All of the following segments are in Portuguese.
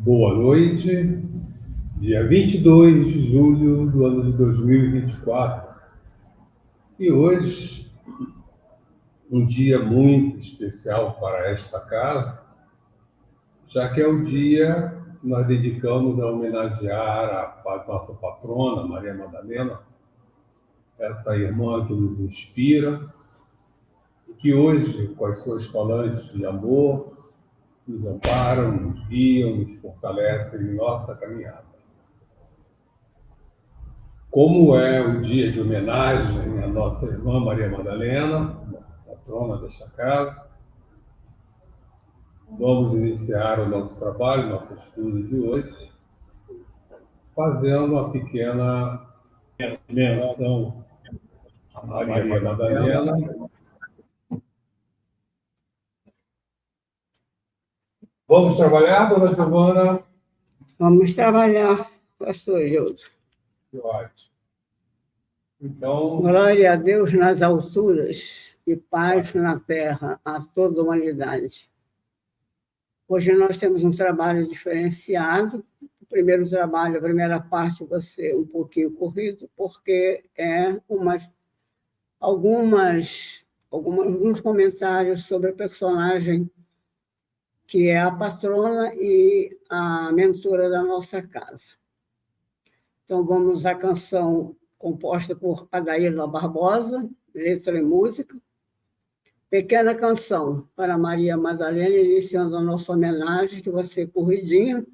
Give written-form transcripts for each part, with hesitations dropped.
Boa noite, dia 22 de julho do ano de 2024. E hoje, um dia muito especial para esta casa, já que é o dia que nós dedicamos a homenagear a nossa patrona, Maria Madalena, essa irmã que nos inspira, e que hoje, com as suas falanges de amor, nos amparam, nos guiam, nos fortalecem em nossa caminhada. Como é o dia de homenagem à nossa irmã Maria Madalena, patrona desta casa, vamos iniciar o nosso trabalho, nosso estudo de hoje, fazendo uma pequena menção a Maria Madalena. Vamos trabalhar, dona Giovana? Vamos trabalhar, pastor Gildo. Que ótimo. Então, glória a Deus nas alturas e paz na terra a toda a humanidade. Hoje nós temos um trabalho diferenciado. O primeiro trabalho, a primeira parte vai ser um pouquinho corrido, porque é alguns comentários sobre a personagem que é a patrona e a mentora da nossa casa. Então, vamos à canção composta por Adaíla Barbosa, letra e música. Pequena canção para Maria Madalena, iniciando a nossa homenagem, que vai ser corridinha,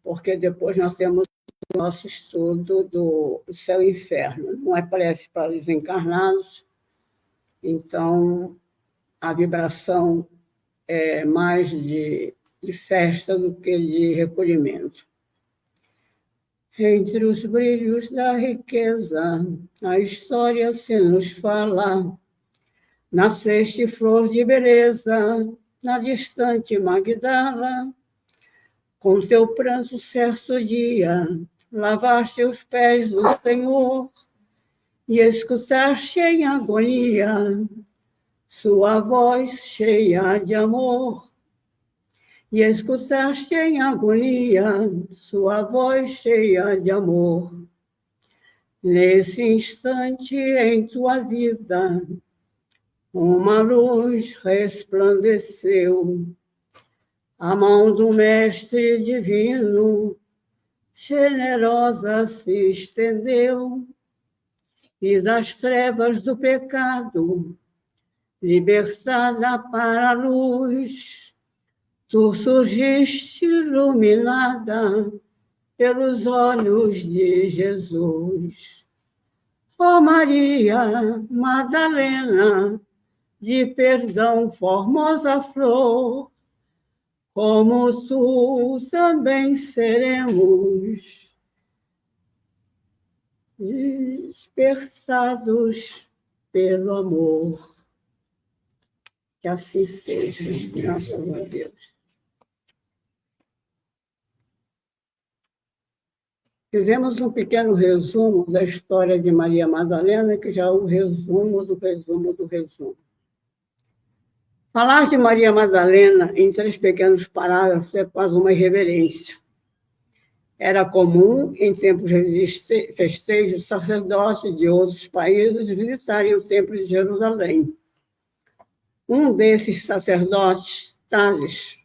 porque depois nós temos o nosso estudo do Céu e Inferno. Não é prece para os encarnados, então a vibração é mais de festa do que de recolhimento. Entre os brilhos da riqueza, a história se nos fala. Nasceste flor de beleza, na distante Magdala. Com teu pranto certo dia, lavaste os pés do Senhor e escutaste em agonia sua voz cheia de amor. E escutaste em agonia sua voz cheia de amor. Nesse instante em tua vida, uma luz resplandeceu. A mão do Mestre Divino, generosa, se estendeu. E das trevas do pecado, libertada para a luz, tu surgiste iluminada pelos olhos de Jesus. Ó Maria Madalena, de perdão formosa flor, como tu também seremos dispersados pelo amor. Que assim seja, graças a Deus. Fizemos um pequeno resumo da história de Maria Madalena, que já é o resumo do resumo do resumo. Falar de Maria Madalena em 3 pequenos parágrafos é quase uma irreverência. Era comum, em tempos de festejos, sacerdotes de outros países visitarem o Templo de Jerusalém. Um desses sacerdotes, Tales,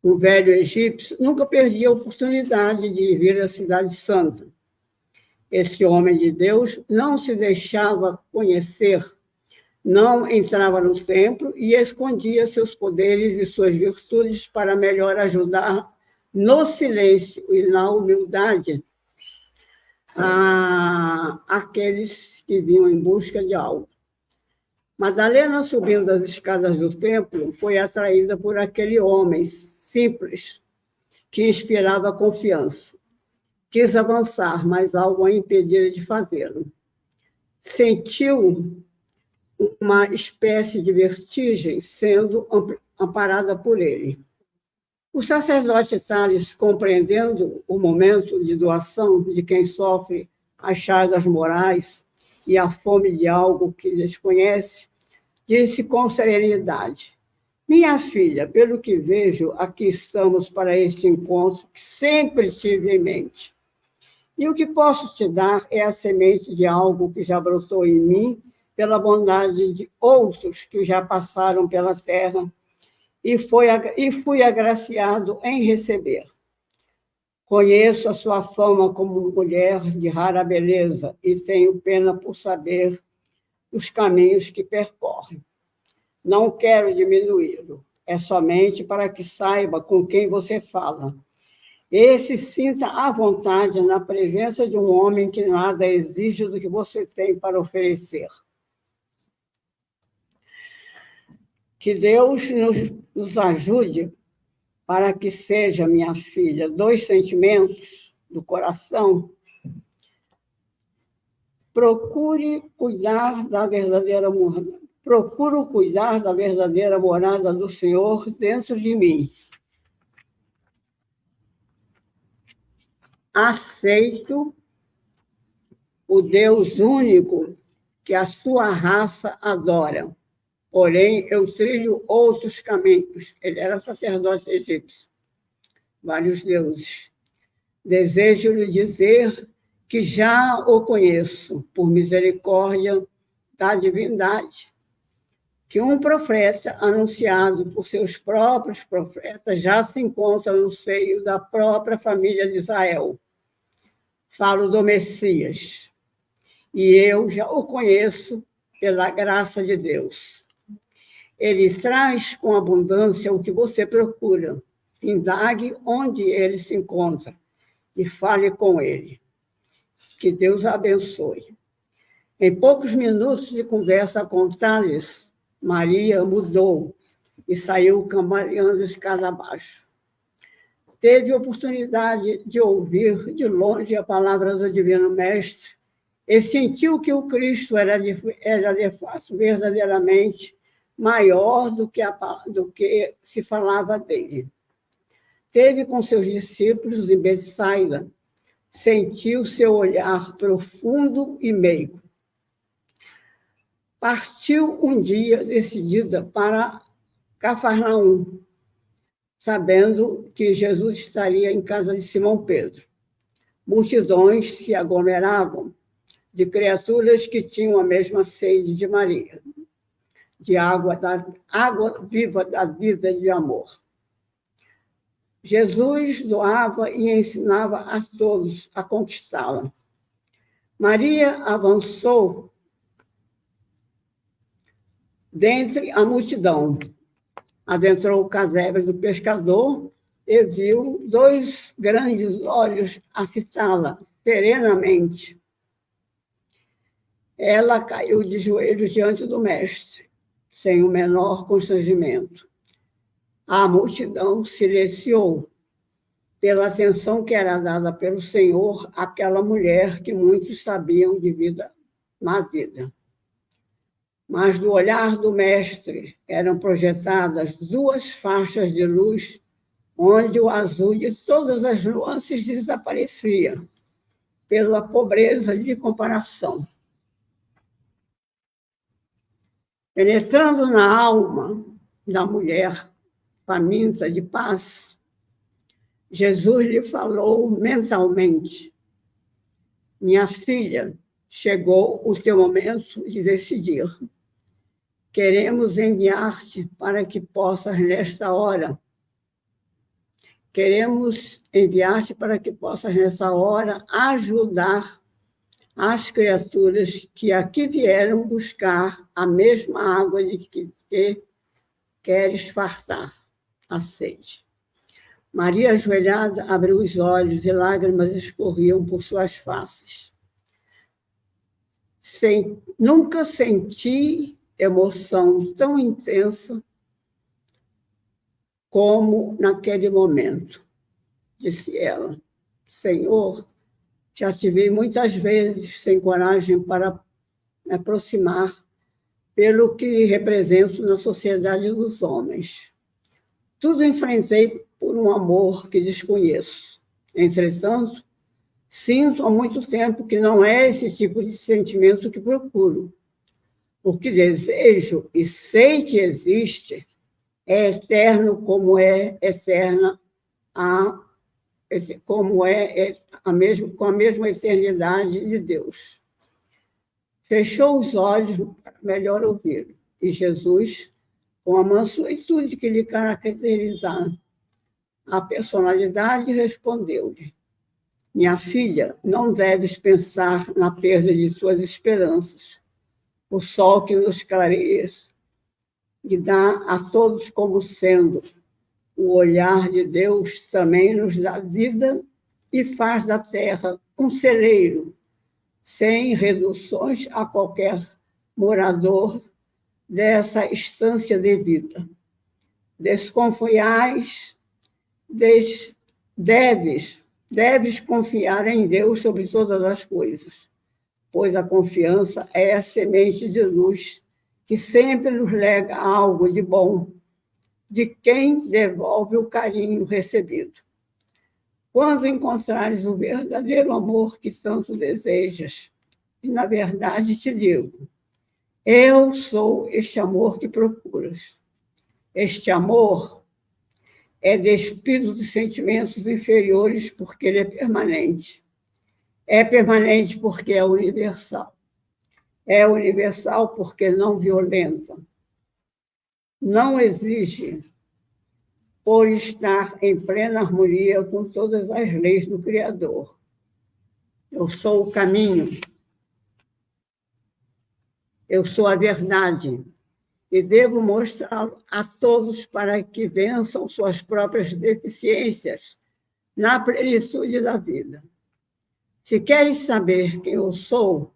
o velho egípcio, nunca perdia a oportunidade de vir à Cidade Santa. Esse homem de Deus não se deixava conhecer, não entrava no templo e escondia seus poderes e suas virtudes para melhor ajudar no silêncio e na humildade aqueles que vinham em busca de algo. Madalena, subindo as escadas do templo, foi atraída por aquele homem simples que inspirava confiança. Quis avançar, mas algo a impedira de fazê-lo. Sentiu uma espécie de vertigem sendo amparada por ele. O sacerdote Tales, compreendendo o momento de doação de quem sofre as chagas morais e a fome de algo que desconhece, disse com serenidade: Minha filha, pelo que vejo, aqui estamos para este encontro que sempre tive em mente. E o que posso te dar é a semente de algo que já brotou em mim, pela bondade de outros que já passaram pela terra, e fui agraciado em receber. Conheço a sua fama como mulher de rara beleza e tenho pena por saber os caminhos que percorre. Não quero diminuí-lo, é somente para que saiba com quem você fala. E se sinta à vontade na presença de um homem que nada exige do que você tem para oferecer. Que Deus nos ajude para que seja, minha filha, 2 sentimentos do coração. Procuro cuidar da verdadeira morada do Senhor dentro de mim. Aceito o Deus único que a sua raça adora. Porém, eu trilho outros caminhos. Ele era sacerdote egípcio. Vários deuses. Desejo lhe dizer que já o conheço, por misericórdia da divindade, que um profeta anunciado por seus próprios profetas já se encontra no seio da própria família de Israel. Falo do Messias, e eu já o conheço pela graça de Deus. Ele traz com abundância o que você procura. Indague onde ele se encontra e fale com ele. Que Deus abençoe. Em poucos minutos de conversa com Thales, Maria mudou e saiu cambaleando escada abaixo. Teve oportunidade de ouvir de longe a palavra do Divino Mestre e sentiu que o Cristo era de fato verdadeiramente maior do que se falava dele. Teve com seus discípulos em Betsaida, sentiu seu olhar profundo e meigo. Partiu um dia decidida para Cafarnaum, sabendo que Jesus estaria em casa de Simão Pedro. Multidões se aglomeravam de criaturas que tinham a mesma sede de Maria, de água viva da vida de amor. Jesus doava e ensinava a todos a conquistá-la. Maria avançou dentre a multidão, adentrou o casebre do pescador e viu 2 grandes olhos a fitá-la serenamente. Ela caiu de joelhos diante do mestre, sem o menor constrangimento. A multidão silenciou pela atenção que era dada pelo Senhor àquela mulher que muitos sabiam de vida na vida. Mas do olhar do mestre eram projetadas 2 faixas de luz, onde o azul de todas as nuances desaparecia, pela pobreza de comparação. Penetrando na alma da mulher faminta de paz, Jesus lhe falou mentalmente: minha filha, chegou o teu momento de decidir. Queremos enviar-te para que possas, nesta hora, ajudar as criaturas que aqui vieram buscar a mesma água de que queres fartar a sede. Maria, ajoelhada, abriu os olhos e lágrimas escorriam por suas faces. Nunca senti emoção tão intensa como naquele momento, disse ela. Senhor, já te vi muitas vezes sem coragem para me aproximar pelo que represento na sociedade dos homens. Tudo enfrentei por um amor que desconheço. Entretanto, sinto há muito tempo que não é esse tipo de sentimento que procuro. O que desejo e sei que existe É eterno como é eterna com a mesma eternidade de Deus. Fechou os olhos para melhor ouvir. E Jesus, com a mansuetude que lhe caracterizava a personalidade, respondeu-lhe: minha filha, não deves pensar na perda de suas esperanças. O sol que nos clareia e dá a todos como sendo o olhar de Deus também nos dá vida e faz da terra um celeiro, sem reduções a qualquer morador dessa estância de vida. Desconfiais, deves confiar em Deus sobre todas as coisas, pois a confiança é a semente de luz que sempre nos lega algo de bom, de quem devolve o carinho recebido. Quando encontrares o verdadeiro amor que tanto desejas, e na verdade te digo, eu sou este amor que procuras. Este amor é despido de sentimentos inferiores porque ele é permanente. É permanente porque é universal. É universal porque não violenta. Não exige por estar em plena harmonia com todas as leis do Criador. Eu sou o caminho. Eu sou a verdade. E devo mostrá-lo a todos para que vençam suas próprias deficiências na plenitude da vida. Se queres saber quem eu sou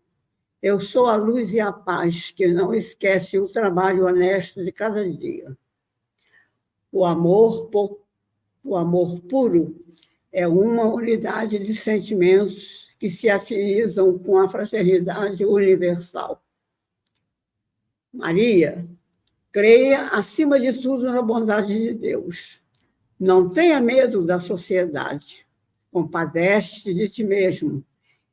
a luz e a paz que não esquece o trabalho honesto de cada dia. O amor puro é uma unidade de sentimentos que se afinizam com a fraternidade universal. Maria, creia acima de tudo na bondade de Deus. Não tenha medo da sociedade. Compadece-te de ti mesmo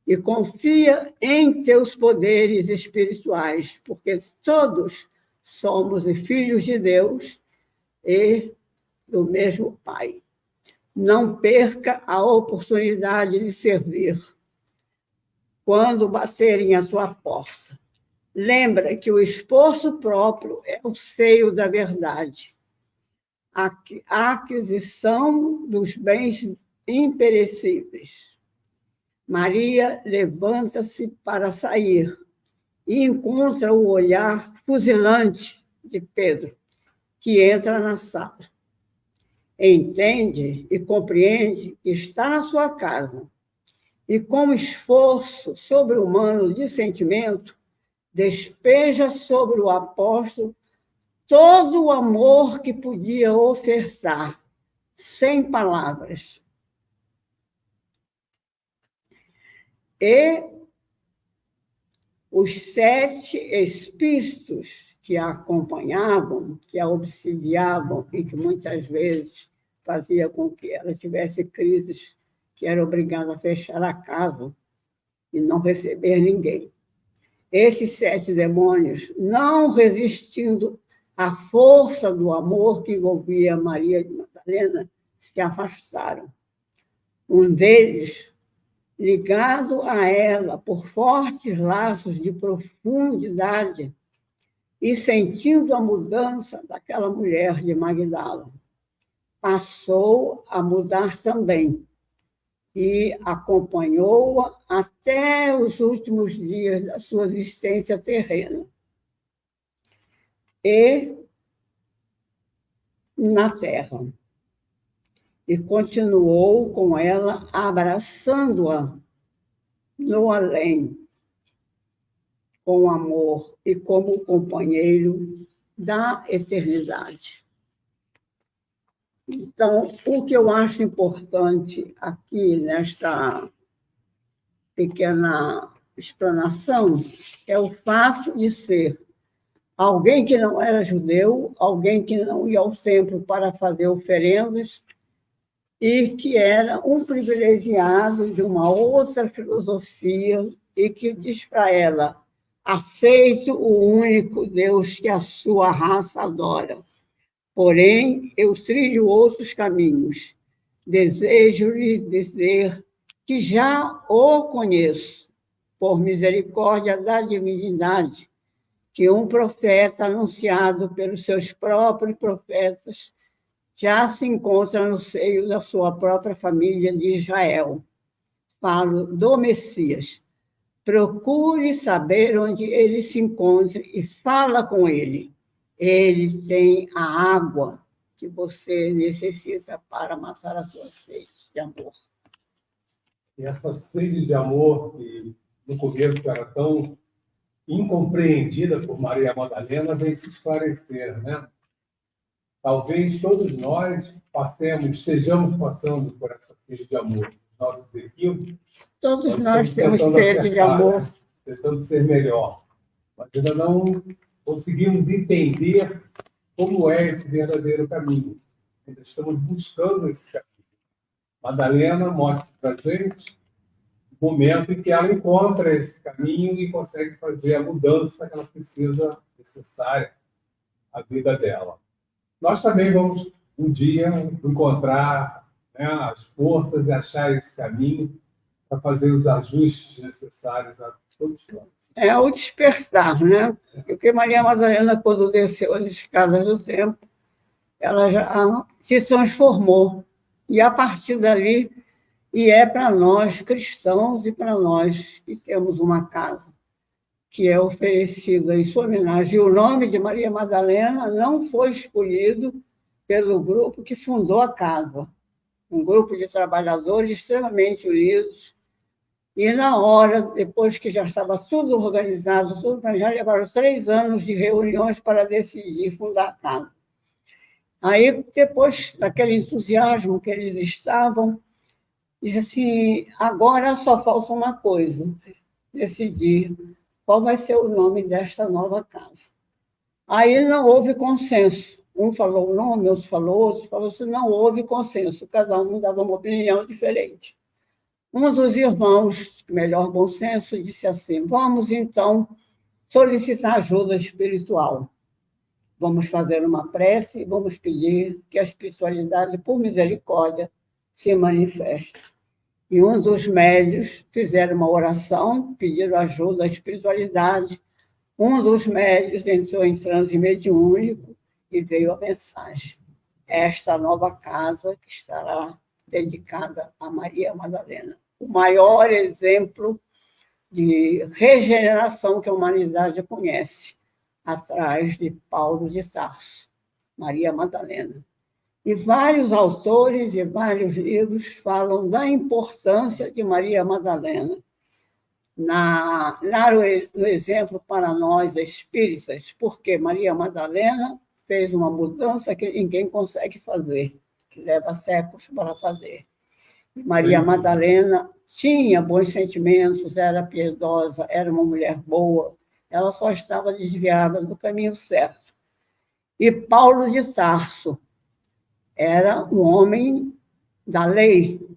e confia em teus poderes espirituais, porque todos somos filhos de Deus e do mesmo Pai. Não perca a oportunidade de servir. Quando baterem a sua porta, lembra que o esforço próprio é o seio da verdade. A aquisição dos bens imperecíveis. Maria levanta-se para sair e encontra o olhar fuzilante de Pedro, que entra na sala. Entende e compreende que está na sua casa e, com esforço sobre-humano de sentimento, despeja sobre o apóstolo todo o amor que podia ofertar, sem palavras. E os 7 espíritos que a acompanhavam, que a obsidiavam e que muitas vezes fazia com que ela tivesse crises, que era obrigada a fechar a casa e não receber ninguém. Esses 7 demônios, não resistindo à força do amor que envolvia Maria de Madalena, se afastaram. Um deles, ligado a ela por fortes laços de profundidade e sentindo a mudança daquela mulher de Magdala, passou a mudar também e acompanhou-a até os últimos dias da sua existência terrena. E na terra. E continuou com ela, abraçando-a no além, com amor e como companheiro da eternidade. Então, o que eu acho importante aqui nesta pequena explanação é o fato de ser alguém que não era judeu, alguém que não ia ao templo para fazer oferendas, e que era um privilegiado de uma outra filosofia e que diz para ela: aceito o único Deus que a sua raça adora, Porém, eu trilho outros caminhos. Desejo-lhes dizer que já o conheço, por misericórdia da divindade, que um profeta anunciado pelos seus próprios profetas já se encontra no seio da sua própria família de Israel. Falo do Messias. Procure saber onde ele se encontra e fala com ele. Ele tem a água que você necessita para matar a sua sede de amor. E essa sede de amor, que no começo era tão incompreendida por Maria Madalena, vem se esclarecer, né? Talvez todos nós estejamos passando por essa sede de amor. Nossos equívocos. Todos nós temos sede de amor. Né? Tentando ser melhor. Mas ainda não conseguimos entender como é esse verdadeiro caminho. Ainda estamos buscando esse caminho. Madalena mostra para a gente o momento em que ela encontra esse caminho e consegue fazer a mudança que ela precisa, necessária à vida dela. Nós também vamos, um dia, encontrar, né, as forças e achar esse caminho para fazer os ajustes necessários a todos nós. É o despertar, né? Porque Maria Madalena, quando desceu as escadas do templo, ela já se transformou. E a partir dali, e é para nós cristãos e para nós que temos uma casa que é oferecida em sua homenagem. E o nome de Maria Madalena não foi escolhido pelo grupo que fundou a casa, um grupo de trabalhadores extremamente unidos. E na hora, depois que já estava tudo organizado, já levaram 3 anos de reuniões para decidir fundar a casa. Aí, depois daquele entusiasmo que eles estavam, disse assim, agora só falta uma coisa, decidir qual vai ser o nome desta nova casa. Aí não houve consenso. Um falou um nome, outro falou assim, não houve consenso, cada um dava uma opinião diferente. Um dos irmãos, melhor bom senso, disse assim, vamos então solicitar ajuda espiritual. Vamos fazer uma prece e vamos pedir que a espiritualidade, por misericórdia, se manifeste. E um dos médios fizeram uma oração, pediram ajuda à espiritualidade. Um dos médios entrou em transe mediúnico e veio a mensagem. Esta nova casa que estará dedicada a Maria Madalena. O maior exemplo de regeneração que a humanidade conhece, atrás de Paulo de Tarso, Maria Madalena. E vários autores e vários livros falam da importância de Maria Madalena no exemplo para nós espíritas, porque Maria Madalena fez uma mudança que ninguém consegue fazer, que leva séculos para fazer. E Maria Madalena tinha bons sentimentos, era piedosa, era uma mulher boa, ela só estava desviada do caminho certo. E Paulo de Tarso era um homem da lei,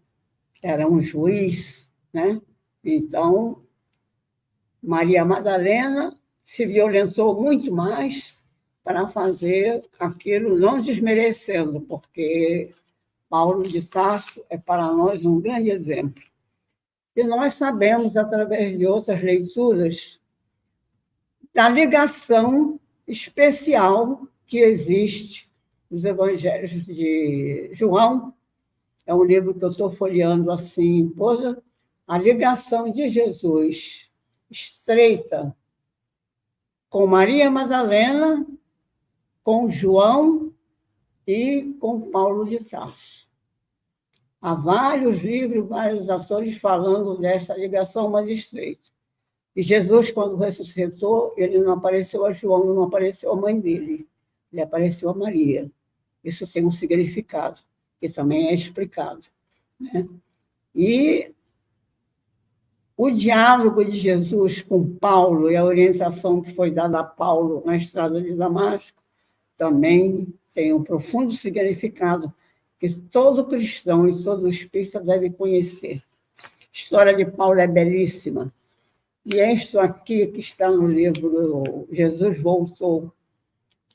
era um juiz, né? Então, Maria Madalena se violentou muito mais para fazer aquilo, não desmerecendo, porque Paulo de Tarso é para nós um grande exemplo. E nós sabemos, através de outras leituras, da ligação especial que existe nos Evangelhos de João. É um livro que eu estou folheando assim, a ligação de Jesus estreita com Maria Madalena, com João e com Paulo de Tarso. Há vários livros, vários autores falando dessa ligação mais estreita. E Jesus, quando ressuscitou, ele não apareceu a João, não apareceu a mãe dele, ele apareceu a Maria. Isso tem um significado, que também é explicado, né? E o diálogo de Jesus com Paulo e a orientação que foi dada a Paulo na estrada de Damasco também tem um profundo significado que todo cristão e todo espírita deve conhecer. A história de Paulo é belíssima. E é isto aqui que está no livro Jesus Voltou,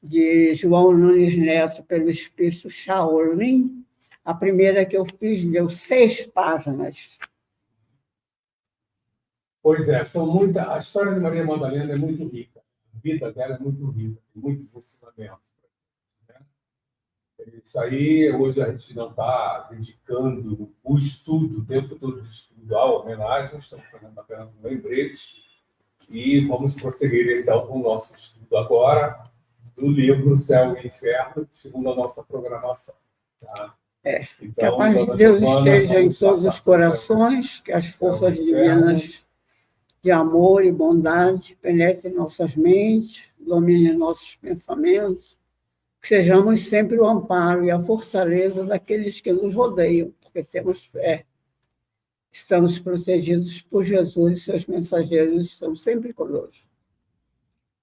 de João Nunes Neto pelo Espírito Shaolin. A primeira que eu fiz deu 6 páginas. Pois é, a história de Maria Madalena é muito rica. A vida dela é muito rica, tem muitos ensinamentos. Né? Isso aí, hoje a gente não está dedicando o estudo, o tempo todo de estudo à homenagem, estamos fazendo apenas um lembrete e vamos prosseguir então com o nosso estudo agora do livro Céu e Inferno, segundo a nossa programação. Tá? Então, que a paz de Deus esteja em todos os corações, que as forças divinas de amor e bondade penetrem nossas mentes, dominem nossos pensamentos, que sejamos sempre o amparo e a fortaleza daqueles que nos rodeiam, porque temos fé. Estamos protegidos por Jesus e seus mensageiros estão sempre conosco.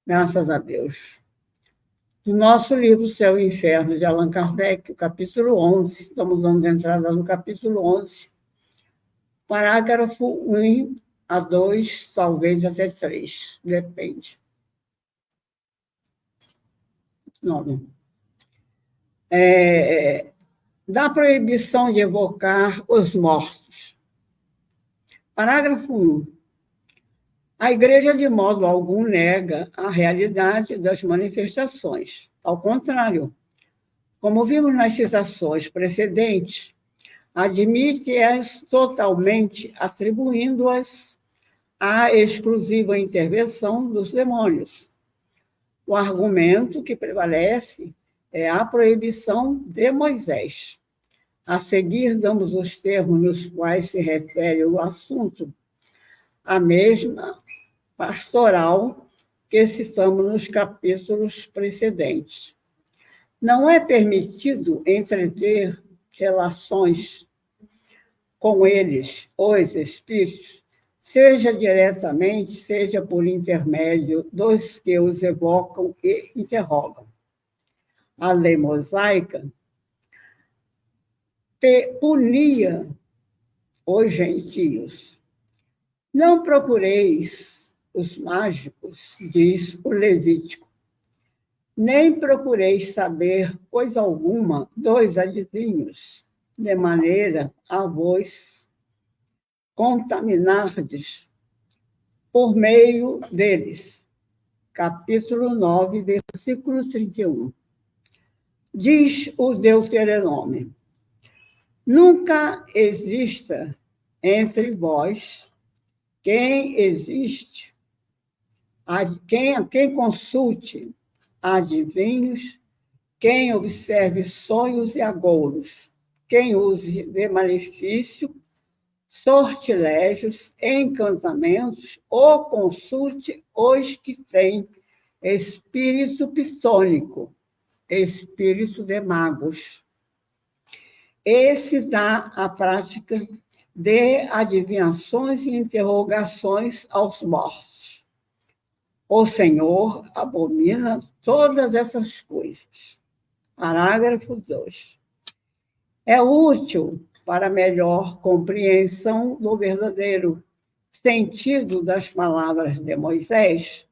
Graças a Deus. Do nosso livro Céu e Inferno, de Allan Kardec, o capítulo 11, estamos dando entrada no capítulo 11, parágrafo 1 a 2, talvez até 3, depende. Nome. Da proibição de evocar os mortos. Parágrafo 1. A Igreja, de modo algum, nega a realidade das manifestações. Ao contrário, como vimos nas citações precedentes, admite-as totalmente, atribuindo-as à exclusiva intervenção dos demônios. O argumento que prevalece é a proibição de Moisés. A seguir, damos os termos nos quais se refere o assunto, a mesma pastoral que citamos nos capítulos precedentes. Não é permitido entreter relações com eles, os espíritos, seja diretamente, seja por intermédio dos que os evocam e interrogam. A lei mosaica punia os gentios. Não procureis os mágicos, diz o Levítico, nem procureis saber coisa alguma dos adivinhos, de maneira a vos contaminardes por meio deles. Capítulo 9, versículo 31. Diz o Deuteronômio: nunca exista entre vós quem consulte adivinhos, quem observe sonhos e agouros, quem use de malefício, sortilégios, encantamentos, ou consulte os que têm espírito psônico, espírito de magos. Esse dá a prática de adivinhações e interrogações aos mortos. O Senhor abomina todas essas coisas. Parágrafo 2. É útil para melhor compreensão do verdadeiro sentido das palavras de Moisés,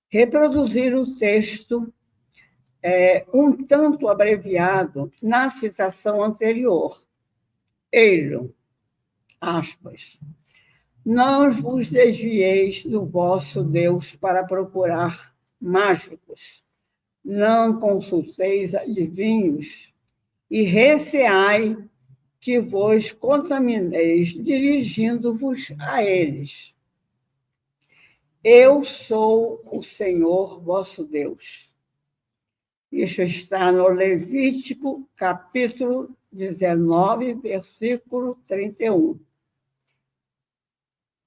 reproduzir o texto um tanto abreviado na citação anterior. Eilo, aspas, não vos desvieis do vosso Deus para procurar mágicos, não consulteis adivinhos, e receai que vos contamineis dirigindo-vos a eles. Eu sou o Senhor vosso Deus. Isso está no Levítico, capítulo 19, versículo 31.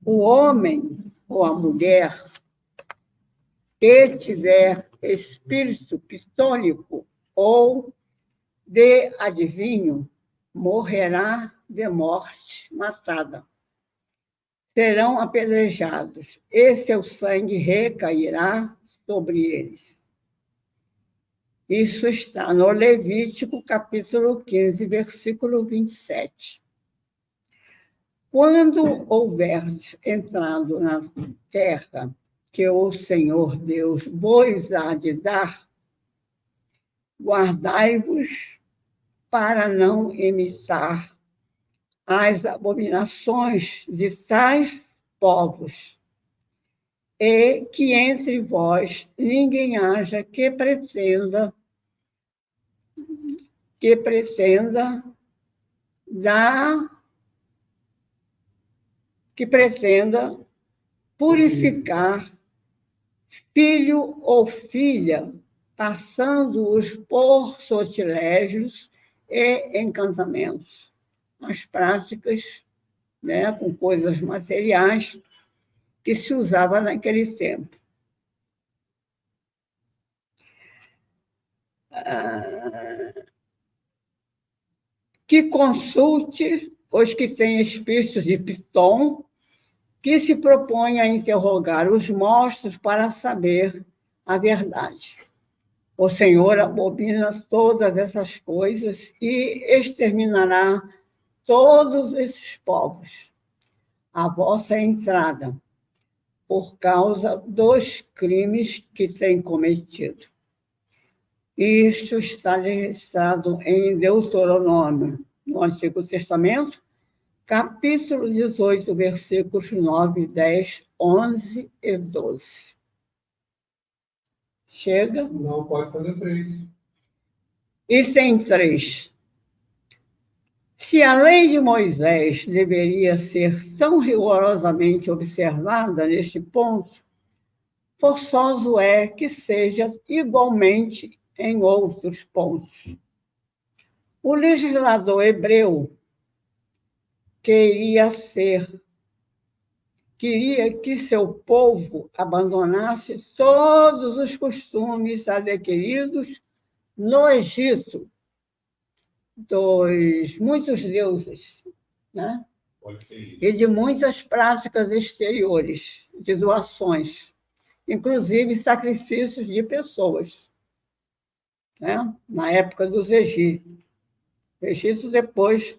O homem ou a mulher que tiver espírito psônico ou de adivinho, morrerá de morte matada. Serão apedrejados, e seu sangue recairá sobre eles. Isso está no Levítico, capítulo 15, versículo 27. Quando houverdes entrado na terra que o Senhor Deus vos há de dar, guardai-vos para não imitar as abominações de tais povos, e que entre vós ninguém haja que pretenda purificar filho ou filha, passando-os por sortilégios e encantamentos, as práticas, né, com coisas materiais que se usava naquele tempo. Que consulte os que têm espíritos de Piton, que se propõem a interrogar os mortos para saber a verdade. O Senhor abomina todas essas coisas e exterminará todos esses povos à vossa entrada, por causa dos crimes que têm cometido. Isto está registrado em Deuteronômio, no Antigo Testamento, capítulo 18, versículos 9, 10, 11 e 12. Chega? Não, pode fazer 3. Item 3. Se a lei de Moisés deveria ser tão rigorosamente observada neste ponto, forçoso é que seja igualmente em outros pontos. O legislador hebreu queria que seu povo abandonasse todos os costumes adquiridos no Egito, dos muitos deuses, né? E de muitas práticas exteriores, de doações, inclusive sacrifícios de pessoas, né? Na época dos egípcios. O Egito depois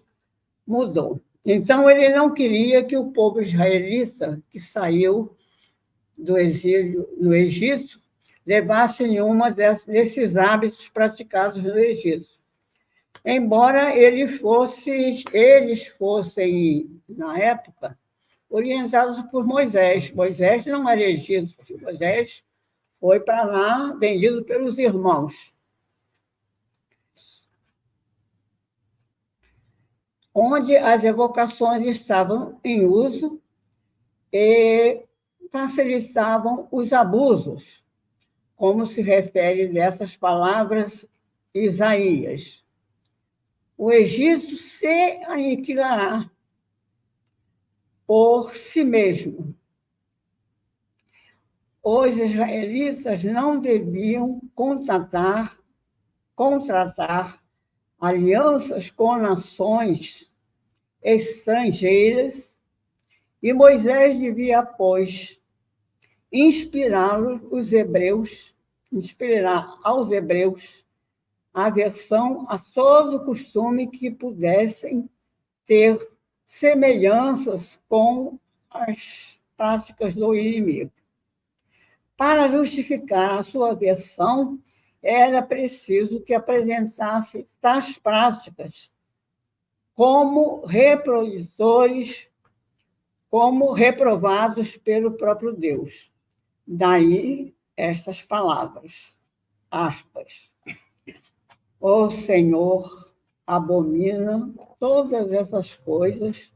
mudou. Então, ele não queria que o povo israelita, que saiu do exílio no Egito, levasse nenhuma desses hábitos praticados no Egito. Embora eles fossem, na época, orientados por Moisés. Moisés não era egípcio, Moisés foi para lá vendido pelos irmãos. Onde as evocações estavam em uso e facilitavam os abusos, como se refere dessas palavras Isaías. O Egito se aniquilará por si mesmo. Os israelitas não deviam contratar alianças com nações estrangeiras, e Moisés devia, pois, inspirar aos hebreus aversão a todo costume que pudessem ter semelhanças com as práticas do inimigo. Para justificar a sua aversão, era preciso que apresentasse tais práticas como reprovados pelo próprio Deus. Daí estas palavras, aspas, o Senhor abomina todas essas coisas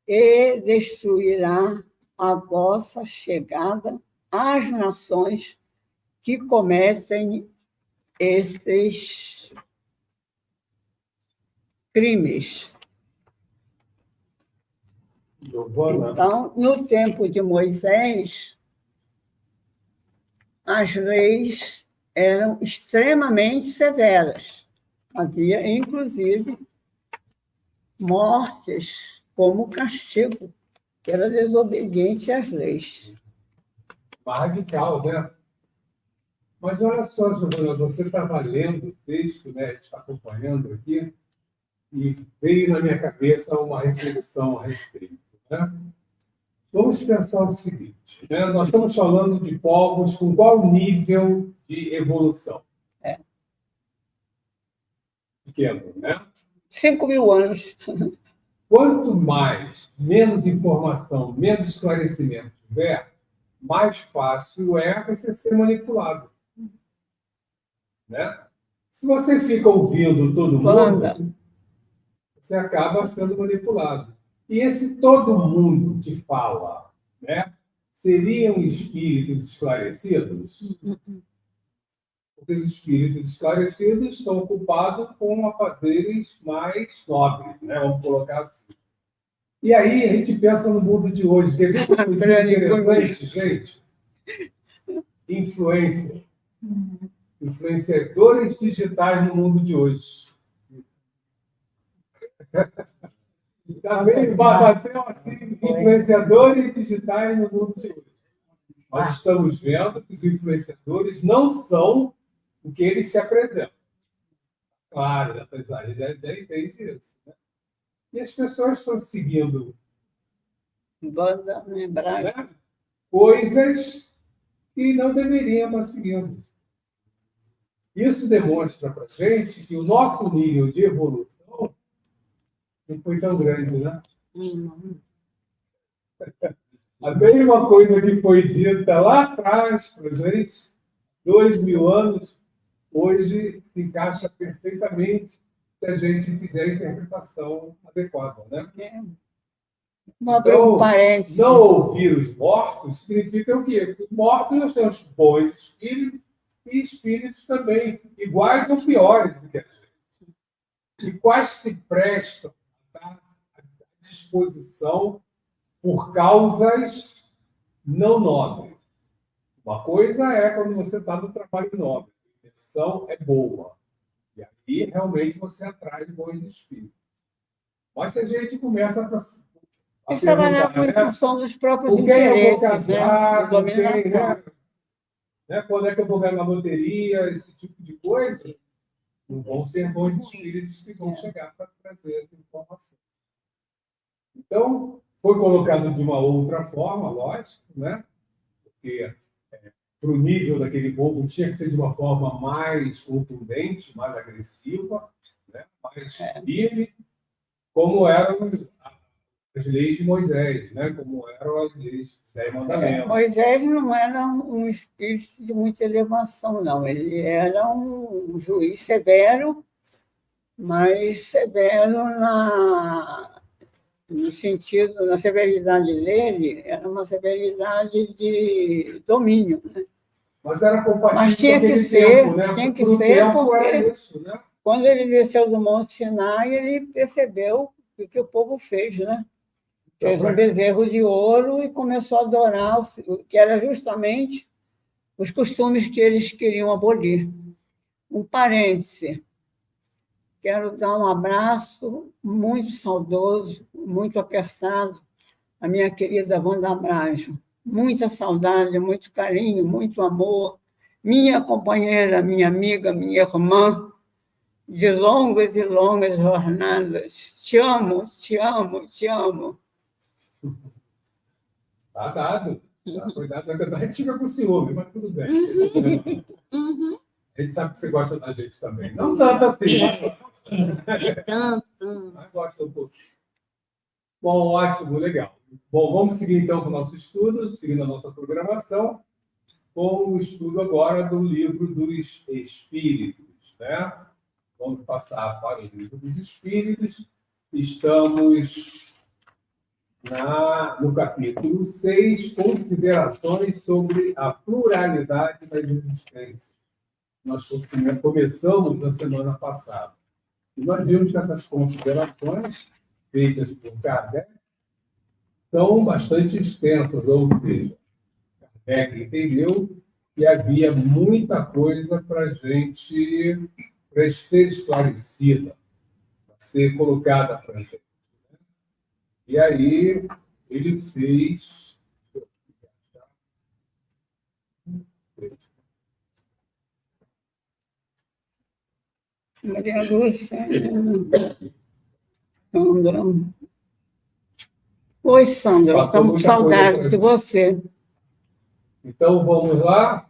e destruirá a vossa chegada às nações que cometem esses crimes. Então, no tempo de Moisés, as leis eram extremamente severas. Havia, inclusive, mortes como castigo pela desobediência às leis. Radical, né? Mas olha só, Giovana, você estava lendo o texto, né? Está acompanhando aqui, e veio na minha cabeça uma reflexão a respeito, né? Vamos pensar o seguinte, né? Nós estamos falando de povos com qual nível de evolução? pequeno, né? 5.000 anos. Quanto menos informação, menos esclarecimento tiver, mais fácil é você ser manipulado, né? Se você fica ouvindo todo mundo, você acaba sendo manipulado. E esse todo mundo que fala, né, seriam espíritos esclarecidos? Porque os espíritos esclarecidos estão ocupados com afazeres mais nobres, né? Vamos colocar assim. E aí a gente pensa no mundo de hoje. Quer ver uma coisa interessante, gente? Influência. Influenciadores digitais no mundo de hoje. Também bateu assim, influenciadores digitais no mundo de hoje. Nós estamos vendo que os influenciadores não são o que eles se apresentam. Claro, apesar de já entende isso. Né? E as pessoas estão seguindo né, coisas que não deveriam estar seguindo. Isso demonstra para a gente que o nosso nível de evolução não foi tão grande, né? A mesma coisa que foi dita lá atrás para a gente, 2.000 anos, hoje se encaixa perfeitamente se a gente fizer a interpretação adequada, né? Então, não ouvir os mortos significa o quê? Que os mortos nós temos bons espíritos e espíritos também, iguais ou piores do que a gente. E quais se prestam à disposição por causas não nobres. Uma coisa é quando você está no trabalho nobre, a intenção é boa. E aí realmente você atrai bons espíritos. Mas se a gente começa a trabalhar com a função dos próprios interesses, né? Quando é que eu vou ganhar na loteria, esse tipo de coisa, não vão ser bons espíritos que vão chegar para trazer essa informação. Então, foi colocado de uma outra forma, lógico, né? Porque para o nível daquele povo tinha que ser de uma forma mais contundente, mais agressiva, né? Mais firme, como eram as leis de Moisés, né? Como eram as leis dos 10 mandamentos. Moisés não era um espírito de muita elevação, não. Ele era um juiz severo, mas severo no sentido, na severidade dele, era uma severidade de domínio, né? Mas era compatível mas tinha com que aquele ser, tempo, né? Tinha que ser, porque era isso, né? Quando ele desceu do Monte Sinai, ele percebeu o que o povo fez, né? Fez um bezerro de ouro e começou a adorar, que era justamente os costumes que eles queriam abolir. Um parêntese. Quero dar um abraço muito saudoso, muito apertado à minha querida Wanda Brajo. Muita saudade, muito carinho, muito amor. Minha companheira, minha amiga, minha irmã, de longas e longas jornadas. Te amo, te amo, te amo. Tá dado. Tá, foi dado. Na verdade, a gente fica com ciúme, mas tudo bem. A gente sabe que você gosta da gente também. Não tanto assim, mas gosta um pouco. Bom, ótimo, legal. Bom, vamos seguir então com o nosso estudo, seguindo a nossa programação, com o estudo agora do livro dos Espíritos, né? Vamos passar para o livro dos Espíritos. Estamos no capítulo 6, considerações sobre a pluralidade das existências. Nós começamos na semana passada. E nós vimos que essas considerações feitas por Kardec são bastante extensas, ou seja, Kardec entendeu que havia muita coisa para a gente ser esclarecida, para ser colocada para a gente. E aí ele fez. Maria Lúcia. Sandra. Oi, Sandra. Estamos com saudade de você. Então, vamos lá.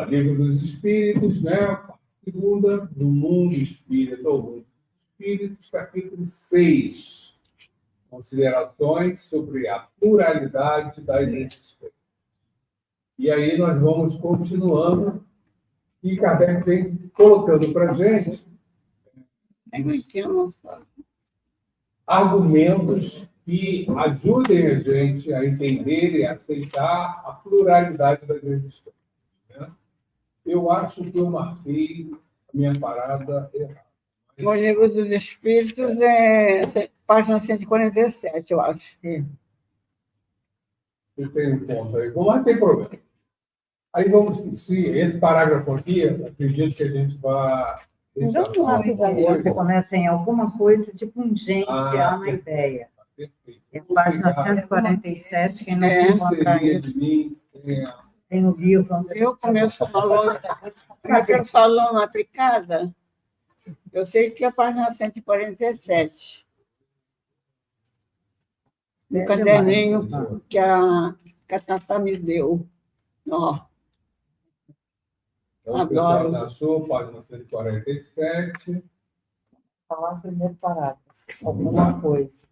Livro dos Espíritos, né? Segunda, do Mundo Espírita, ou Mundo Espíritos, capítulo 6. Considerações sobre a pluralidade das existências. E aí nós vamos continuando, e Kardec vem colocando para a gente argumentos que ajudem a gente a entender e aceitar a pluralidade das existências. Né? Eu acho que eu marquei a minha parada errada. O Livro dos Espíritos página 147, eu acho. Eu tenho um ponto aí. Mas não tem problema. Aí vamos, se esse parágrafo aqui, acredito que a gente vai... Você começa em alguma coisa de pungente há na ideia. Perfeito. É página 147, quem não se encontra aí. Tem o livro. Eu começo falando aplicada, eu sei que é a página 147. No caderninho que a Tatá me deu. Ó. Então, o pessoal achou, página 147. Falar o primeiro parágrafo. Alguma coisa.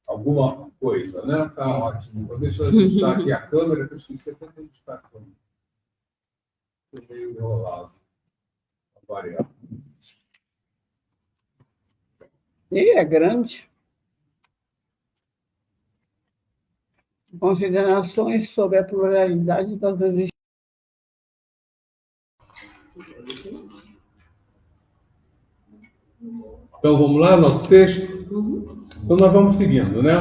Alguma coisa, né? Tá ótimo. Então, deixa eu ajustar aqui a câmera, que eu esqueci até de ajustar a câmera. Estou meio enrolado. Variar. E é grande. Considerações sobre a pluralidade das existências. Então, vamos lá, nosso texto? Então, nós vamos seguindo, né?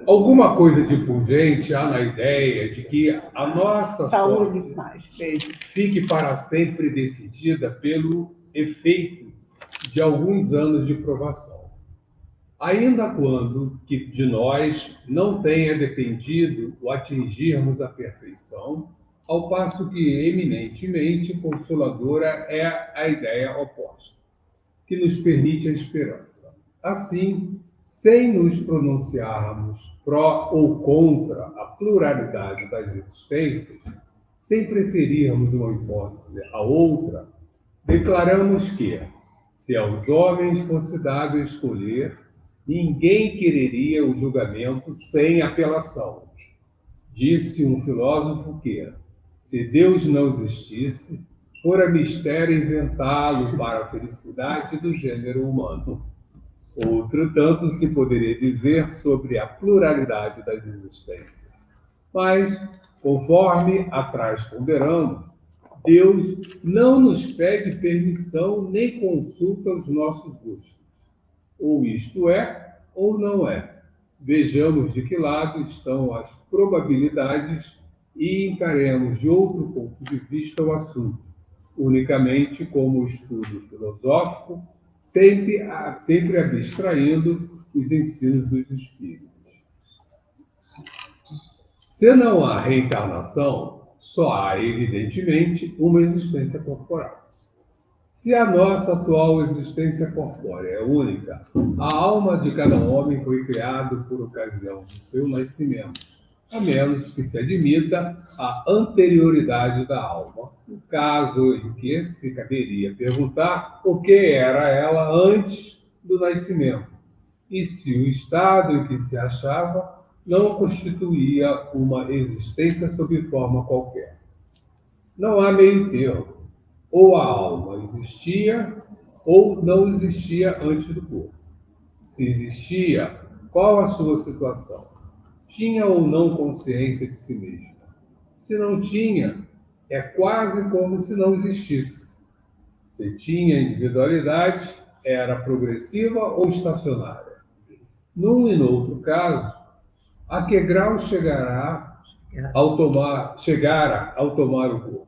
Alguma coisa de pungente há na ideia de que a nossa Saúde, sorte fique para sempre decidida pelo efeito de alguns anos de provação. Ainda quando que de nós não tenha dependido o atingirmos a perfeição, ao passo que eminentemente consoladora é a ideia oposta, que nos permite a esperança. Assim, sem nos pronunciarmos pró ou contra a pluralidade das existências, sem preferirmos uma hipótese à outra, declaramos que, se aos homens fosse dado escolher, ninguém quereria o julgamento sem apelação. Disse um filósofo que, se Deus não existisse, fora mistério inventá-lo para a felicidade do gênero humano. Outro tanto se poderia dizer sobre a pluralidade das existências. Mas, conforme atrás ponderamos, Deus não nos pede permissão nem consulta os nossos gostos. Ou isto é, ou não é. Vejamos de que lado estão as probabilidades e encaremos de outro ponto de vista o assunto, unicamente como estudo filosófico, sempre abstraindo os ensinos dos espíritos. Se não há reencarnação, só há, evidentemente, uma existência corporal. Se a nossa atual existência corpórea é única, a alma de cada homem foi criada por ocasião do seu nascimento, a menos que se admita a anterioridade da alma, no caso em que se caberia perguntar o que era ela antes do nascimento, e se o estado em que se achava não constituía uma existência sob forma qualquer. Não há meio termo. Ou a alma existia, ou não existia antes do corpo. Se existia, qual a sua situação? Tinha ou não consciência de si mesma? Se não tinha, é quase como se não existisse. Se tinha individualidade, era progressiva ou estacionária? Num e no outro caso, a que grau chegara ao tomar o corpo?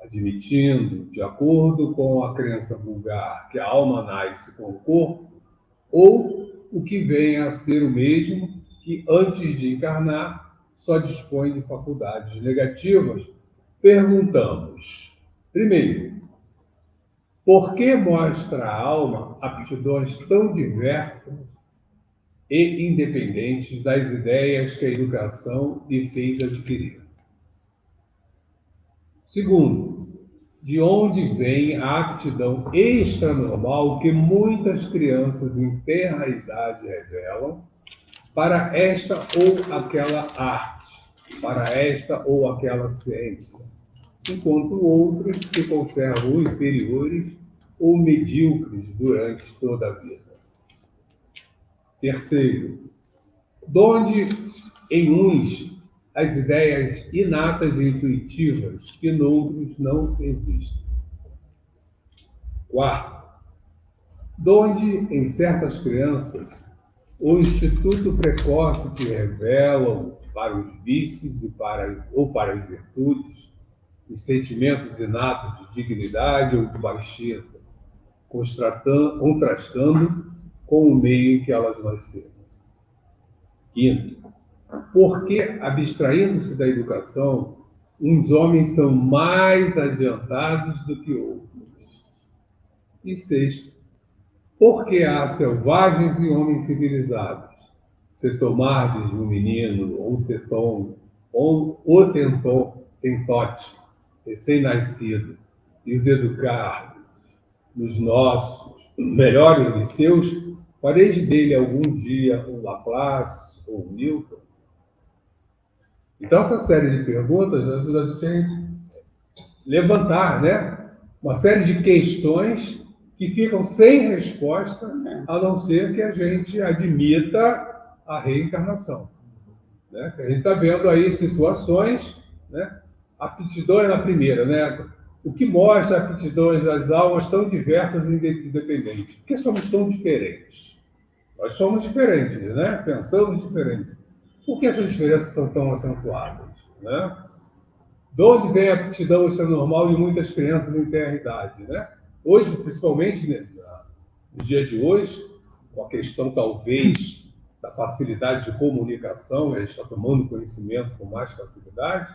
Admitindo, de acordo com a crença vulgar, que a alma nasce com o corpo, ou o que vem a ser o mesmo, que antes de encarnar só dispõe de faculdades negativas, perguntamos: primeiro, Porque mostra à alma aptidões tão diversas e independentes das ideias que a educação lhe fez adquirir. Segundo, de onde vem a aptidão extranormal que muitas crianças em tenra idade revelam para esta ou aquela arte, para esta ou aquela ciência, enquanto outras se conservam inferiores ou medíocres durante toda a vida. Terceiro, donde em uns as ideias inatas e intuitivas que noutros não existem. Quarto, donde em certas crianças o instituto precoce que revelam para os vícios ou para as virtudes os sentimentos inatos de dignidade ou de baixeza, contrastando com o meio em que elas nasceram. Quinto, porque, abstraindo-se da educação, uns homens são mais adiantados do que outros. E sexto, porque há selvagens e homens civilizados. Se tomardes um menino ou tentote, recém-nascido, e os educar nos nossos melhores liceus, fareis dele algum dia um Laplace ou um Newton? Então, essa série de perguntas ajuda a gente levantar, né, uma série de questões que ficam sem resposta, a não ser que a gente admita a reencarnação. Né? A gente está vendo aí situações, né? Aptidões na primeira, né? O que mostra aptidões das almas tão diversas e independentes? Por que somos tão diferentes? Nós somos diferentes, né? Pensamos diferente. Por que essas diferenças são tão acentuadas? Né? De onde vem a aptidão extranormal de muitas crianças em tenra idade? Né? Hoje, principalmente, né, no dia de hoje, com a questão, talvez, da facilidade de comunicação, a gente está tomando conhecimento com mais facilidade,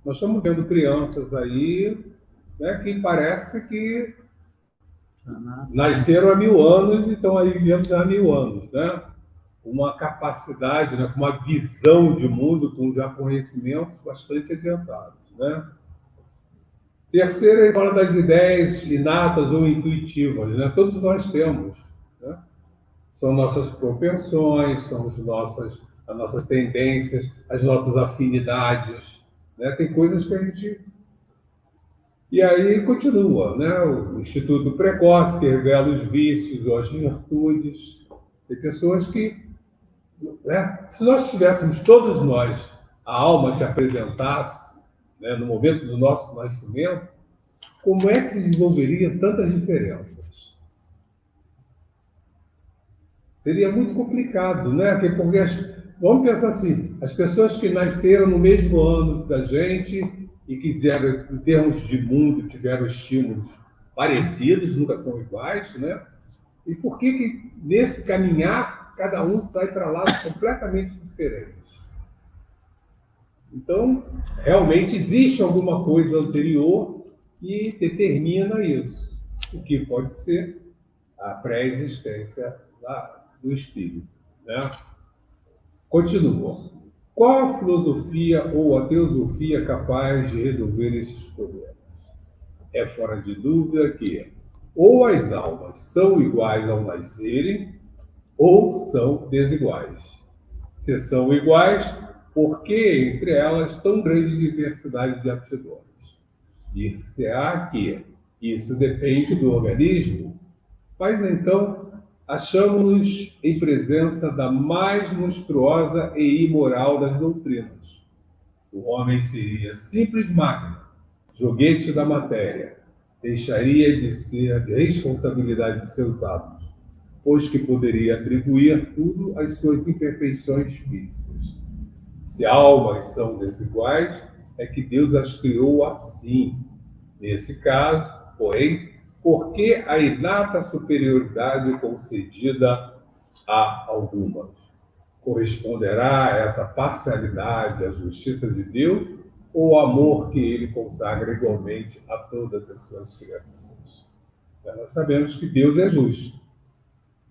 nós estamos vendo crianças aí, né, que parece que nasceram há 1000 anos e estão aí vivendo já há 1000 anos, né? Uma capacidade, né, uma visão de mundo com já conhecimentos bastante adiantados, né? Terceiro, ele fala das ideias inatas ou intuitivas, né? Todos nós temos, né? São nossas propensões, são as nossas tendências, as nossas afinidades, né? Tem coisas que a gente... E aí continua, né? O Instituto Precoce, que revela os vícios ou as virtudes. Tem pessoas que... Né? Se nós tivéssemos, todos nós, a alma se apresentasse, né, no momento do nosso nascimento, como é que se desenvolveriam tantas diferenças? Seria muito complicado, né? Porque vamos pensar assim, as pessoas que nasceram no mesmo ano da gente e que fizeram, em termos de mundo, tiveram estímulos parecidos, nunca são iguais, né? E por que nesse caminhar, cada um sai para lados completamente diferentes? Então, realmente existe alguma coisa anterior que determina isso, o que pode ser a pré-existência do espírito, né? Continua. Qual a filosofia ou a teosofia capaz de resolver esses problemas? É fora de dúvida que ou as almas são iguais ao nascerem, ou são desiguais. Se são iguais, por que entre elas tão grande diversidade de aptidões? Dir-se-á que isso depende do organismo, mas então achamos-nos em presença da mais monstruosa e imoral das doutrinas. O homem seria simples máquina, joguete da matéria, deixaria de ser a responsabilidade de seus atos, pois que poderia atribuir tudo às suas imperfeições físicas. Se almas são desiguais, é que Deus as criou assim. Nesse caso, porém, por que a inata superioridade concedida a algumas? Corresponderá a essa parcialidade à justiça de Deus ou ao amor que ele consagra igualmente a todas as suas criaturas? Nós sabemos que Deus é justo.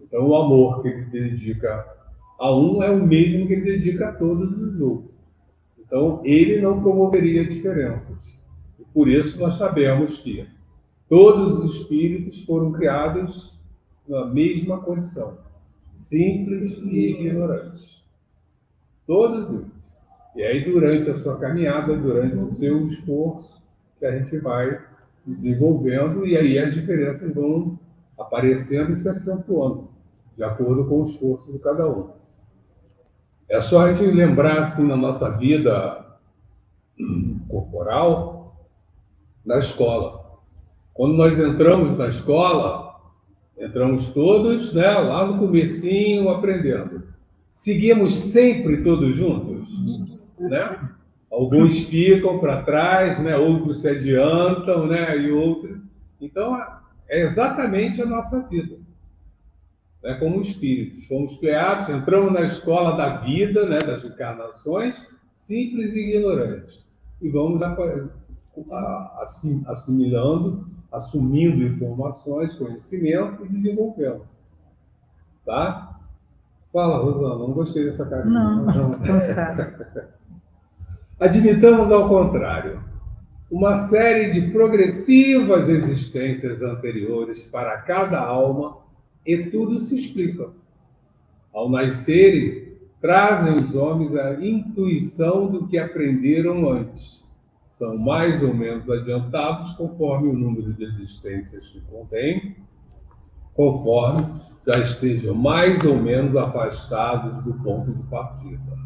Então, o amor que ele dedica a um é o mesmo que ele dedica a todos os outros. Então, ele não promoveria diferenças. E por isso nós sabemos que todos os espíritos foram criados na mesma condição, simples e ignorantes. Todos eles. E aí, durante a sua caminhada, durante o seu esforço, que a gente vai desenvolvendo, e aí as diferenças vão aparecendo e se acentuando, de acordo com o esforço de cada um. É só a gente lembrar, assim, na nossa vida corporal, na escola. Quando nós entramos na escola, entramos todos, né, lá no comecinho, aprendendo. Seguimos sempre todos juntos, né? Alguns ficam para trás, né? Outros se adiantam, né? E outros... Então, é exatamente a nossa vida. Né? Como espíritos, fomos criados, entramos na escola da vida, né? Das encarnações, simples e ignorantes. E vamos assimilando, assumindo informações, conhecimento e desenvolvendo. Tá? Fala, Rosana, não gostei dessa carinha. Não, cansado. Admitamos ao contrário, uma série de progressivas existências anteriores para cada alma e tudo se explica. Ao nascerem, trazem os homens a intuição do que aprenderam antes. São mais ou menos adiantados conforme o número de existências que contêm, conforme já estejam mais ou menos afastados do ponto de partida.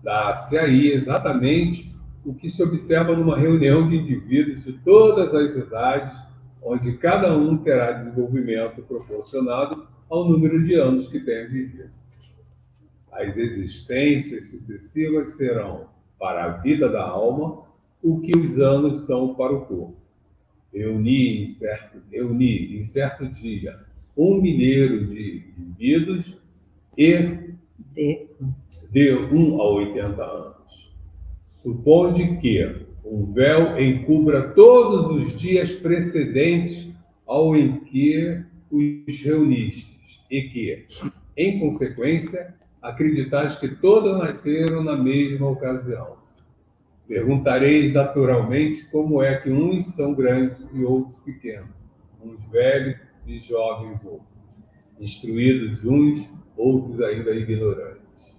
Dá-se aí exatamente o que se observa numa reunião de indivíduos de todas as idades, onde cada um terá desenvolvimento proporcionado ao número de anos que tem vivido. As existências sucessivas serão, para a vida da alma, o que os anos são para o corpo. Reuni em certo dia 1 milheiro de indivíduos e de 1 a 80 anos. Suponde que um véu encubra todos os dias precedentes ao em que os reunistes e que, em consequência, acreditais que todos nasceram na mesma ocasião. Perguntareis naturalmente como é que uns são grandes e outros pequenos, uns velhos e jovens outros, instruídos uns, outros ainda ignorantes.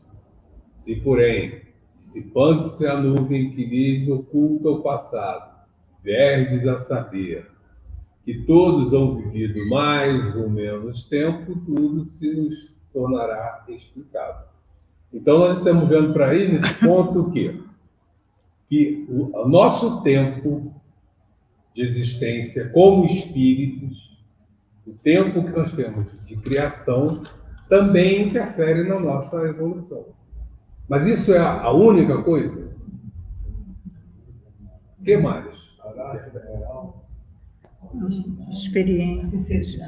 Se, porém, dissipando-se a nuvem que lhes oculta o passado, verdes a saber que todos hão vivido mais ou menos tempo, tudo se nos tornará explicado. Então, nós estamos vendo para aí, nesse ponto, o quê? Que o nosso tempo de existência como espíritos, o tempo que nós temos de criação, também interfere na nossa evolução. Mas isso é a única coisa? O que mais? Experiências.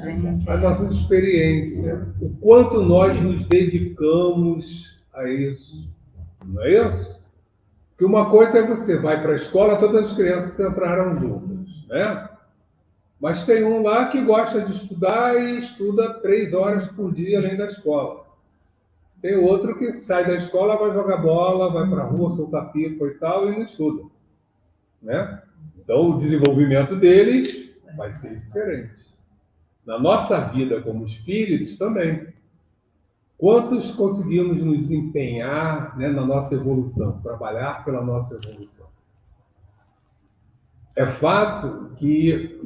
A nossa experiência, o quanto nós nos dedicamos a isso. Não é isso? Porque uma coisa é você vai para a escola, todas as crianças entraram juntas, né? Mas tem um lá que gosta de estudar e estuda 3 horas por dia além da escola. Tem outro que sai da escola, vai jogar bola, vai para a rua, soltar pipa e tal, e não estuda, né? Então, o desenvolvimento deles vai ser diferente. Na nossa vida como espíritos também. Quantos conseguimos nos empenhar, né, na nossa evolução, trabalhar pela nossa evolução? É fato que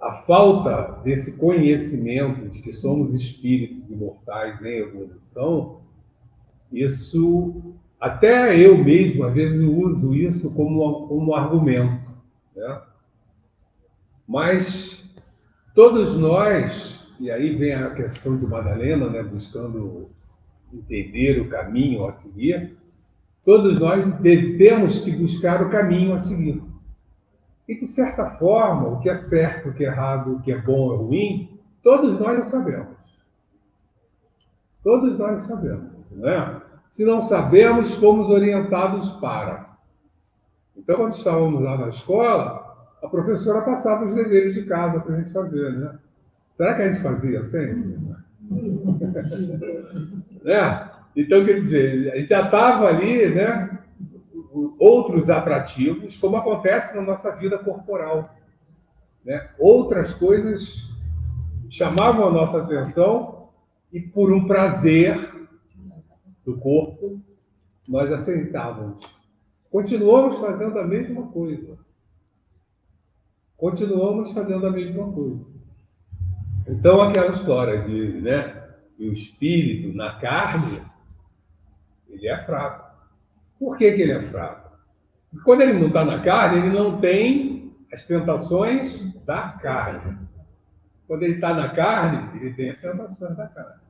a falta desse conhecimento de que somos espíritos imortais em evolução, isso, até eu mesmo, às vezes, uso isso como argumento, né? Mas todos nós, e aí vem a questão de Madalena, né, buscando entender o caminho a seguir, todos nós devemos que buscar o caminho a seguir. E, de certa forma, o que é certo, o que é errado, o que é bom ou ruim, todos nós já sabemos. Todos nós sabemos, não é? Se não sabemos, fomos orientados para. Então, quando estávamos lá na escola, a professora passava os deveres de casa para a gente fazer, né? Será que a gente fazia sempre? Né? Então, quer dizer, a gente já estava ali, né? Outros atrativos, como acontece na nossa vida corporal, né? Outras coisas chamavam a nossa atenção e, por um prazer do corpo, nós aceitávamos. Continuamos fazendo a mesma coisa. Continuamos fazendo a mesma coisa. Então, aquela história de, né, o espírito na carne, ele é fraco. Por que ele é fraco? Porque quando ele não está na carne, ele não tem as tentações da carne. Quando ele está na carne, ele tem as tentações da carne.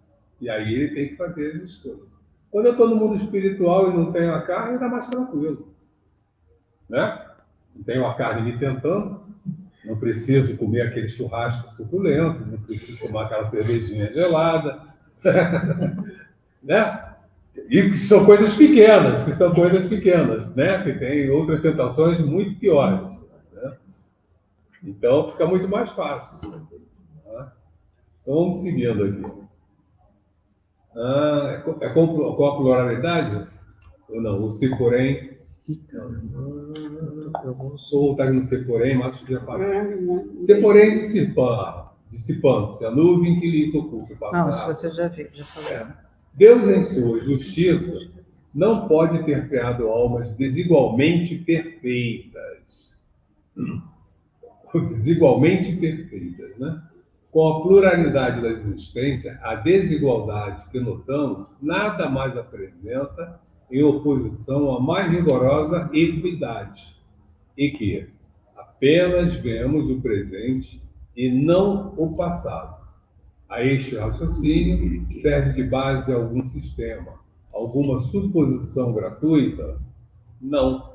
E aí ele tem que fazer as escolhas. Quando eu estou no mundo espiritual e não tenho a carne, está mais tranquilo. Né? Não tenho a carne me tentando, não preciso comer aquele churrasco suculento, não preciso tomar aquela cervejinha gelada. Né? E que são coisas pequenas, né? Que tem outras tentações muito piores. Né? Então fica muito mais fácil. Tá? Então vamos seguindo aqui. É com a pluralidade? Ou não? O se porém. Eu não sou o no se porém, mas acho que já falei. Se porém dissipando-se a nuvem que lhe oculta o passado. Não, isso você já viu, já falei. Deus, em sua justiça, não pode ter criado almas desigualmente perfeitas. Desigualmente perfeitas, né? Com a pluralidade da existência, a desigualdade que notamos nada mais apresenta em oposição à mais rigorosa equidade, e que apenas vemos o presente e não o passado. A este raciocínio serve de base algum sistema, alguma suposição gratuita? Não.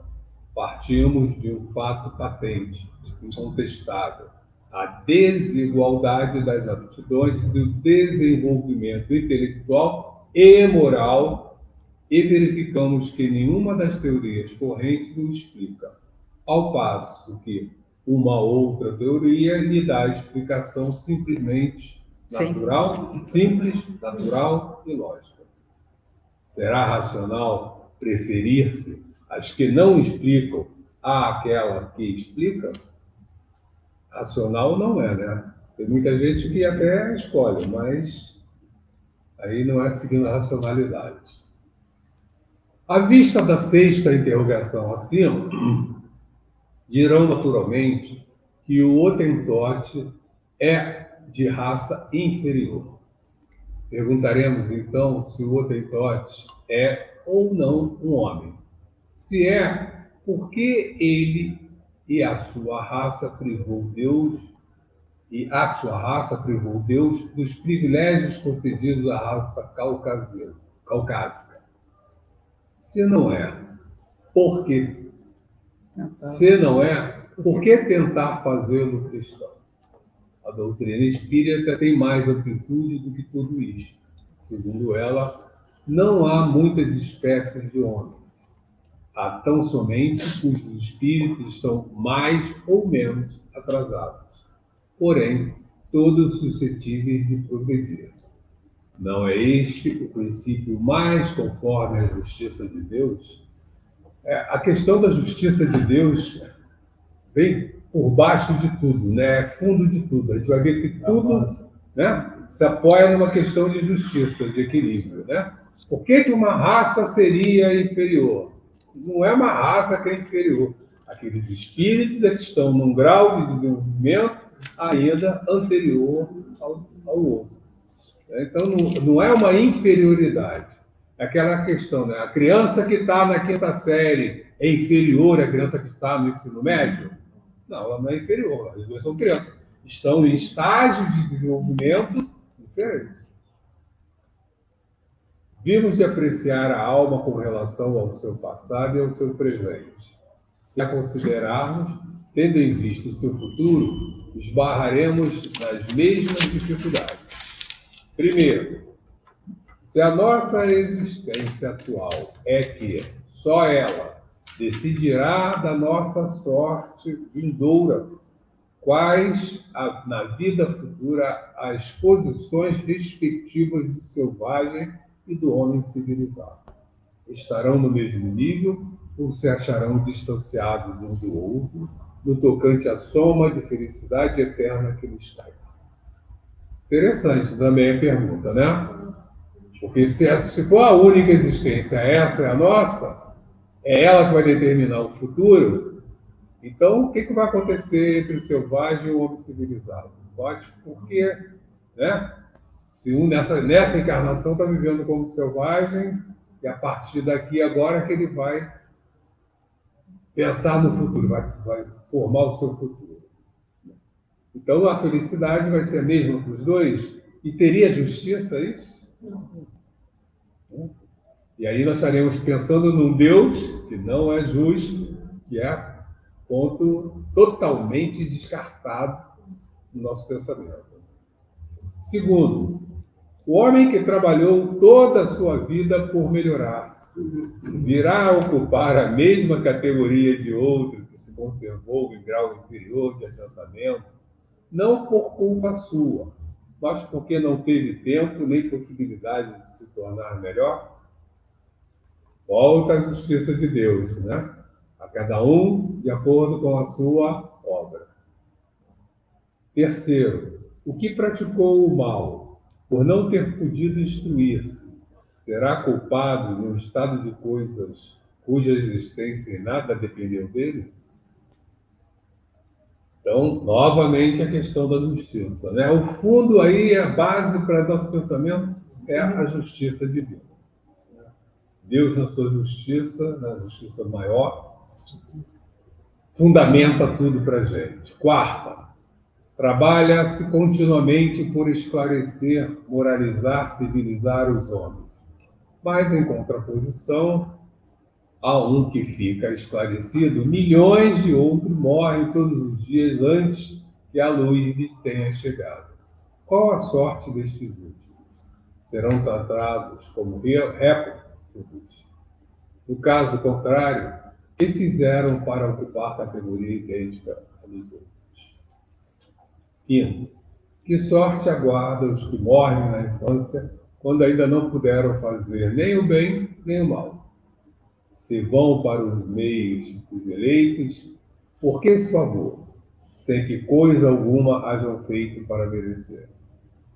Partimos de um fato patente, incontestável, a desigualdade das aptidões do desenvolvimento intelectual e moral, e verificamos que nenhuma das teorias correntes o explica, ao passo que uma outra teoria lhe dá explicação simplesmente natural, simples, natural e lógica. Será racional preferir-se as que não explicam àquela que explica? Racional não é, né? Tem muita gente que até escolhe, mas aí não é seguindo a racionalidade. À vista da sexta interrogação acima, dirão naturalmente que o Hottentote é de raça inferior. Perguntaremos então se o Hottentote é ou não um homem. Se é, por que ele e a sua raça privou Deus dos privilégios concedidos à raça caucásica? Se não é, por quê? Se não é, por que tentar fazê-lo cristão? A doutrina espírita tem mais amplitude do que tudo isto. Segundo ela, não há muitas espécies de homem. Há tão somente cujos espíritos estão mais ou menos atrasados. Porém, todos suscetíveis de progredir. Não é este o princípio mais conforme à justiça de Deus? A questão da justiça de Deus vem por baixo de tudo, né? É fundo de tudo. A gente vai ver que tudo, né, se apoia numa questão de justiça, de equilíbrio, né? Por que uma raça seria inferior? Não é uma raça que é inferior. Aqueles espíritos é que estão num grau de desenvolvimento ainda anterior ao outro. Então, não é uma inferioridade. É aquela questão, né? A criança que está na quinta série é inferior à criança que está no ensino médio? Não, ela não é inferior. As duas são crianças. Estão em estágios de desenvolvimento diferentes. Vimos de apreciar a alma com relação ao seu passado e ao seu presente. Se a considerarmos, tendo em vista o seu futuro, esbarraremos nas mesmas dificuldades. Primeiro, se a nossa existência atual é que só ela decidirá da nossa sorte vindoura, quais, na vida futura, as posições respectivas do selvagem e do homem civilizado. Estarão no mesmo nível ou se acharão distanciados um do outro, no tocante à soma de felicidade eterna que lhes cai? Interessante também a pergunta, né? Porque se for a única existência, essa é a nossa, é ela que vai determinar o futuro, então o que vai acontecer entre o selvagem e o homem civilizado? Pode, porque, né? Se um nessa encarnação está vivendo como selvagem, e a partir daqui agora que ele vai pensar no futuro, vai formar o seu futuro. Então a felicidade vai ser a mesma para os dois? E teria justiça aí? Não. E aí nós estaremos pensando num Deus que não é justo, que é ponto totalmente descartado no nosso pensamento. Segundo, o homem que trabalhou toda a sua vida por melhorar-se virá a ocupar a mesma categoria de outro que se conservou em grau inferior de adiantamento, não por culpa sua, mas porque não teve tempo nem possibilidade de se tornar melhor? Volta à justiça de Deus, né? A cada um de acordo com a sua obra. Terceiro, o que praticou o mal, por não ter podido instruir-se, será culpado de um estado de coisas cuja existência em nada dependeu dele? Então, novamente, a questão da justiça, né? O fundo aí, a base para nosso pensamento é a justiça de Deus. Deus, na sua justiça, na justiça maior, fundamenta tudo para a gente. Quarta, trabalha-se continuamente por esclarecer, moralizar, civilizar os homens. Mas, em contraposição a um que fica esclarecido, milhões de outros morrem todos os dias antes que a luz lhe tenha chegado. Qual a sorte destes últimos? Serão tratados como réprobos? No caso contrário, que fizeram para ocupar categoria idêntica a dos outros? Quinto, que sorte aguarda os que morrem na infância quando ainda não puderam fazer nem o bem nem o mal? Se vão para os meios dos eleitos, por que esse favor, sem que coisa alguma hajam feito para merecer?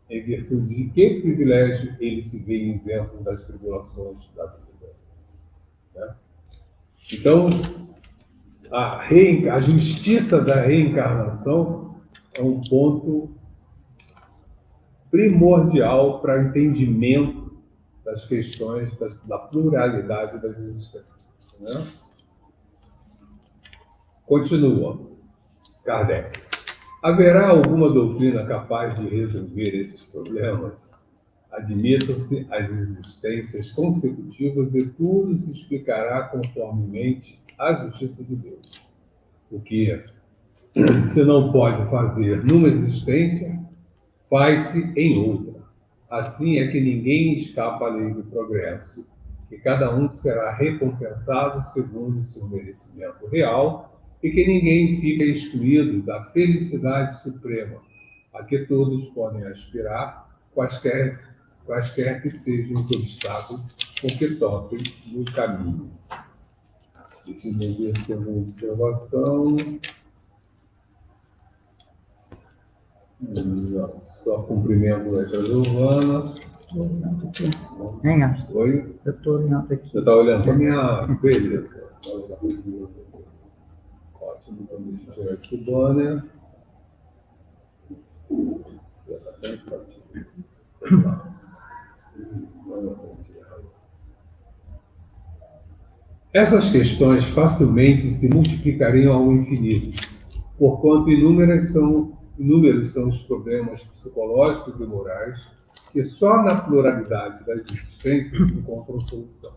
Em virtude de que privilégio eles se veem isentos das tribulações da vida? Né? Então, a justiça da reencarnação é um ponto primordial para o entendimento das questões da pluralidade das existências. Né? Continua Kardec. Haverá alguma doutrina capaz de resolver esses problemas? Admitam-se as existências consecutivas e tudo se explicará conformemente à justiça de Deus. O que se não pode fazer numa existência, faz-se em outra. Assim é que ninguém escapa à lei do progresso, que cada um será recompensado segundo o seu merecimento real e que ninguém fica excluído da felicidade suprema, a que todos podem aspirar, quaisquer que sejam os obstáculos com que topem no caminho. Deixa eu ver se tem alguma observação. Só cumprimento letras urbanas. Oi? Eu estou olhando aqui. Você está olhando para a minha beleza. Ótimo, então deixa eu tirar esse banner. Essas questões facilmente se multiplicariam ao infinito, porquanto inúmeros são os problemas psicológicos e morais que só na pluralidade das existências encontram solução.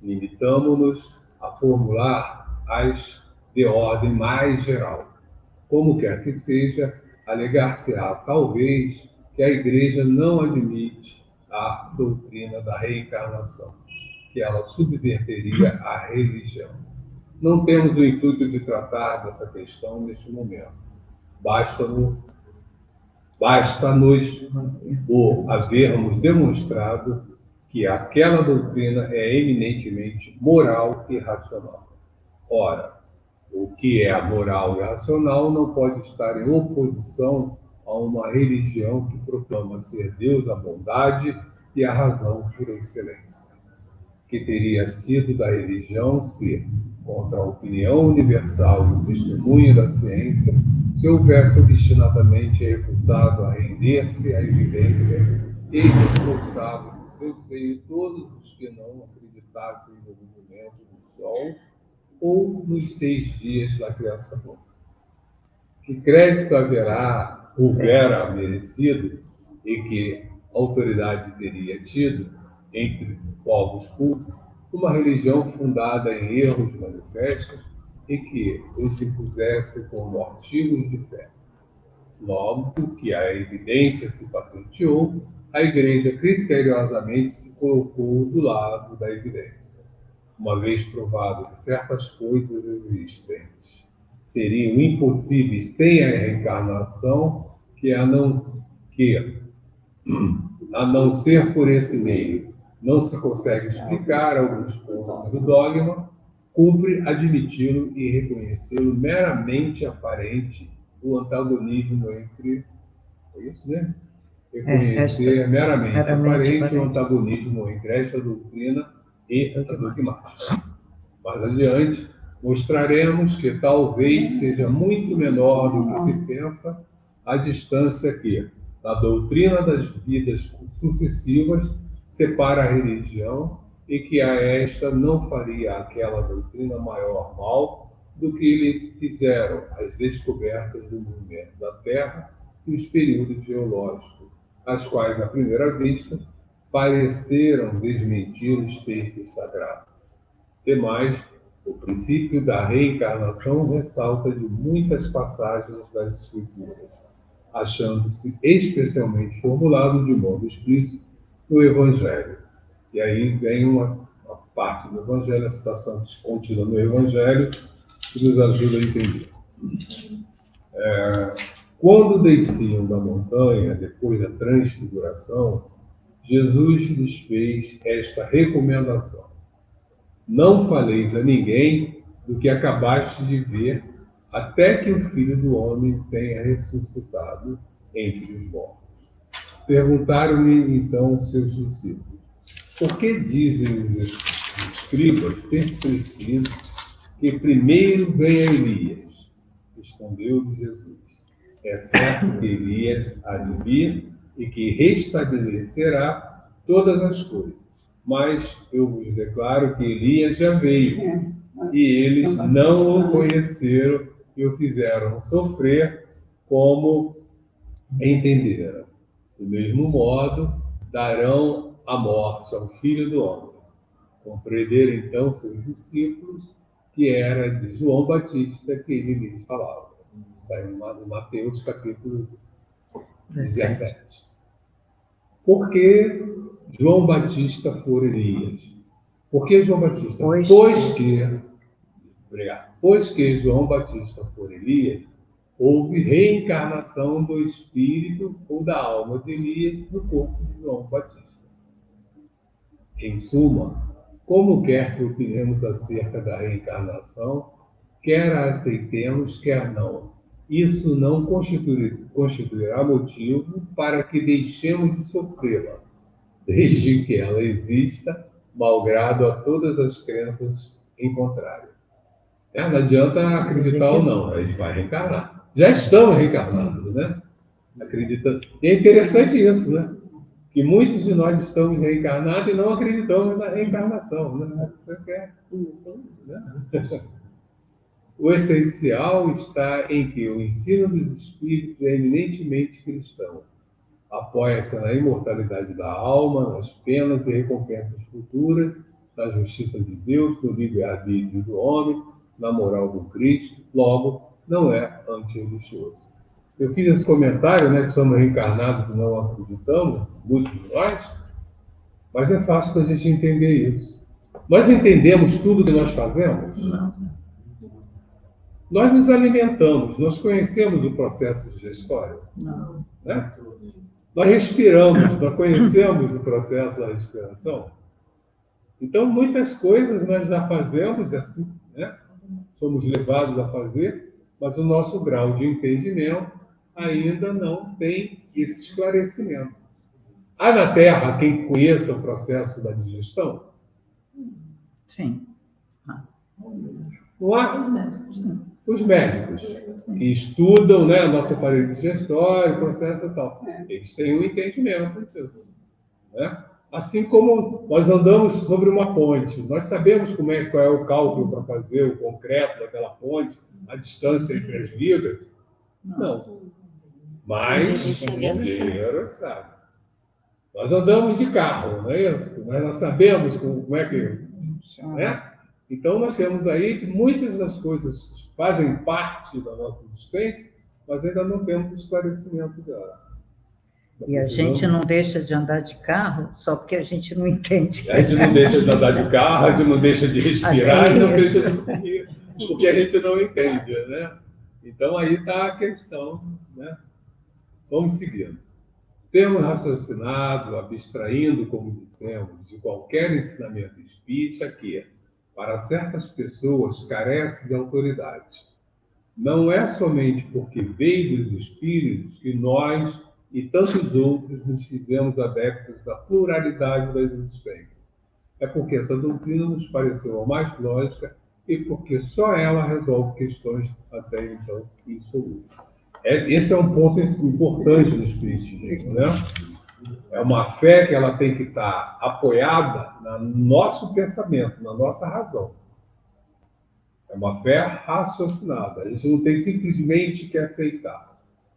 Limitamo-nos a formular as de ordem mais geral. Como quer que seja, alegar-se-á, talvez, que a Igreja não admite a doutrina da reencarnação, que ela subverteria a religião. Não temos o intuito de tratar dessa questão neste momento. Basta-nos o havermos demonstrado que aquela doutrina é eminentemente moral e racional. Ora, o que é moral e racional não pode estar em oposição a uma religião que proclama ser Deus a bondade e a razão por excelência, que teria sido da religião ser contra a opinião universal e o testemunho da ciência, se houvesse obstinadamente recusado a render-se à evidência e expulsado de seu seio todos os que não acreditassem no movimento do Sol ou nos 6 dias da criação. Que crédito houvera merecido e que autoridade teria tido entre povos cultos uma religião fundada em erros manifestos e que os impusesse como artigos de fé. Logo que a evidência se patenteou, a Igreja criteriosamente se colocou do lado da evidência. Uma vez provado que certas coisas existentes seriam impossíveis sem a reencarnação, que a não ser por esse meio não se consegue explicar alguns pontos do dogma, cumpre admiti-lo e reconhecê-lo meramente aparente o antagonismo entre... É isso mesmo? Reconhecer meramente aparente o antagonismo entre esta doutrina e a dogmática. Mais adiante, mostraremos que talvez seja muito menor do que se pensa a distância que, na doutrina das vidas sucessivas, separa a religião e que a esta não faria aquela doutrina maior mal do que lhe fizeram as descobertas do movimento da Terra e os períodos geológicos, as quais, à primeira vista, pareceram desmentir os textos sagrados. Demais, o princípio da reencarnação ressalta de muitas passagens das Escrituras, achando-se especialmente formulado de modo explícito no Evangelho. E aí vem uma parte do Evangelho, a citação contida no Evangelho, que nos ajuda a entender. Quando desciam da montanha, depois da transfiguração, Jesus lhes fez esta recomendação: não faleis a ninguém do que acabaste de ver, até que o Filho do Homem tenha ressuscitado entre os mortos. Perguntaram-lhe então os seus discípulos: por que dizem os escribas ser preciso que primeiro venha Elias? Respondeu-lhe Jesus: é certo que Elias há de vir e que restabelecerá todas as coisas. Mas eu vos declaro que Elias já veio, e eles não o conheceram e o fizeram sofrer como entenderam. Do mesmo modo, darão a morte ao Filho do Homem. Compreenderam então seus discípulos que era de João Batista que ele lhes falava. Está em Mateus capítulo 17. Por que João Batista for Elias? Por que João Batista? Pois que João Batista for Elias, houve reencarnação do espírito ou da alma de Elias no corpo de João Batista. Em suma, como quer que opinemos acerca da reencarnação, quer a aceitemos, quer não, isso não constituirá motivo para que deixemos de sofrê-la, desde que ela exista, malgrado a todas as crenças em contrário. Não adianta acreditar ou não, a gente vai reencarnar. Já estamos reencarnados, né? Acreditando. E é interessante isso, né? Que muitos de nós estamos reencarnados e não acreditamos na reencarnação, né? Você quer? Né? O essencial está em que o ensino dos espíritos é eminentemente cristão. Apoia-se na imortalidade da alma, nas penas e recompensas futuras, na justiça de Deus, no livre-arbítrio do homem, na moral do Cristo, logo, não é anti-religioso. Eu fiz esse comentário, né, que somos reencarnados e não acreditamos, muitos de nós, mas é fácil da gente entender isso. Nós entendemos tudo que nós fazemos? Nós nos alimentamos, nós conhecemos o processo digestório. Não. Né? Nós respiramos, nós conhecemos o processo da respiração. Então, muitas coisas nós já fazemos assim, né? Somos levados a fazer, mas o nosso grau de entendimento ainda não tem esse esclarecimento. Há na Terra quem conheça o processo da digestão? Sim. Não há? Os médicos, que estudam, né, o nosso aparelho digestório, o processo e tal. Eles têm um entendimento disso. Né? Assim como nós andamos sobre uma ponte, nós sabemos qual é o cálculo para fazer o concreto daquela ponte, a distância entre as vigas? Não. Mas o engenheiro sabe. Nós andamos de carro, não é isso? Mas nós sabemos como é que... Né? Então, nós temos aí que muitas das coisas que fazem parte da nossa existência, mas ainda não temos esclarecimento dela. E a gente não deixa de andar de carro só porque a gente não entende. A gente não deixa de andar de carro, a gente não deixa de respirar, e não deixa de comer, porque a gente não entende, né? Então, aí está a questão, né? Vamos seguindo. Temos raciocinado, abstraindo, como dissemos, de qualquer ensinamento espírita que, para certas pessoas, carece de autoridade. Não é somente porque veio dos espíritos que nós e tantos outros nos fizemos adeptos da pluralidade das existências. É porque essa doutrina nos pareceu a mais lógica e porque só ela resolve questões até então insolúveis. Esse é um ponto importante no espiritismo, né? É uma fé que ela tem que estar apoiada no nosso pensamento, na nossa razão. É uma fé raciocinada. A gente não tem simplesmente que aceitar.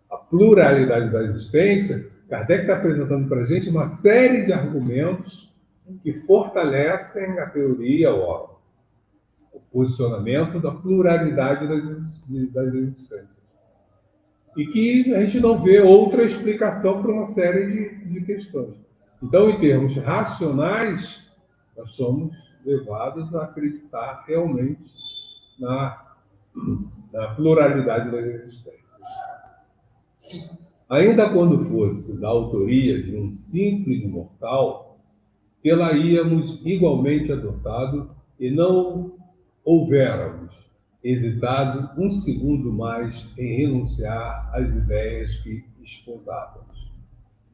A pluralidade da existência, Kardec está apresentando para a gente uma série de argumentos que fortalecem a teoria, o posicionamento da pluralidade das existências. E que a gente não vê outra explicação para uma série de questões. Então, em termos racionais, nós somos levados a acreditar realmente na pluralidade das existências. Ainda quando fosse da autoria de um simples mortal, tê-la-íamos igualmente adotado e não houvéramos hesitado um segundo mais em renunciar às ideias que esposávamos.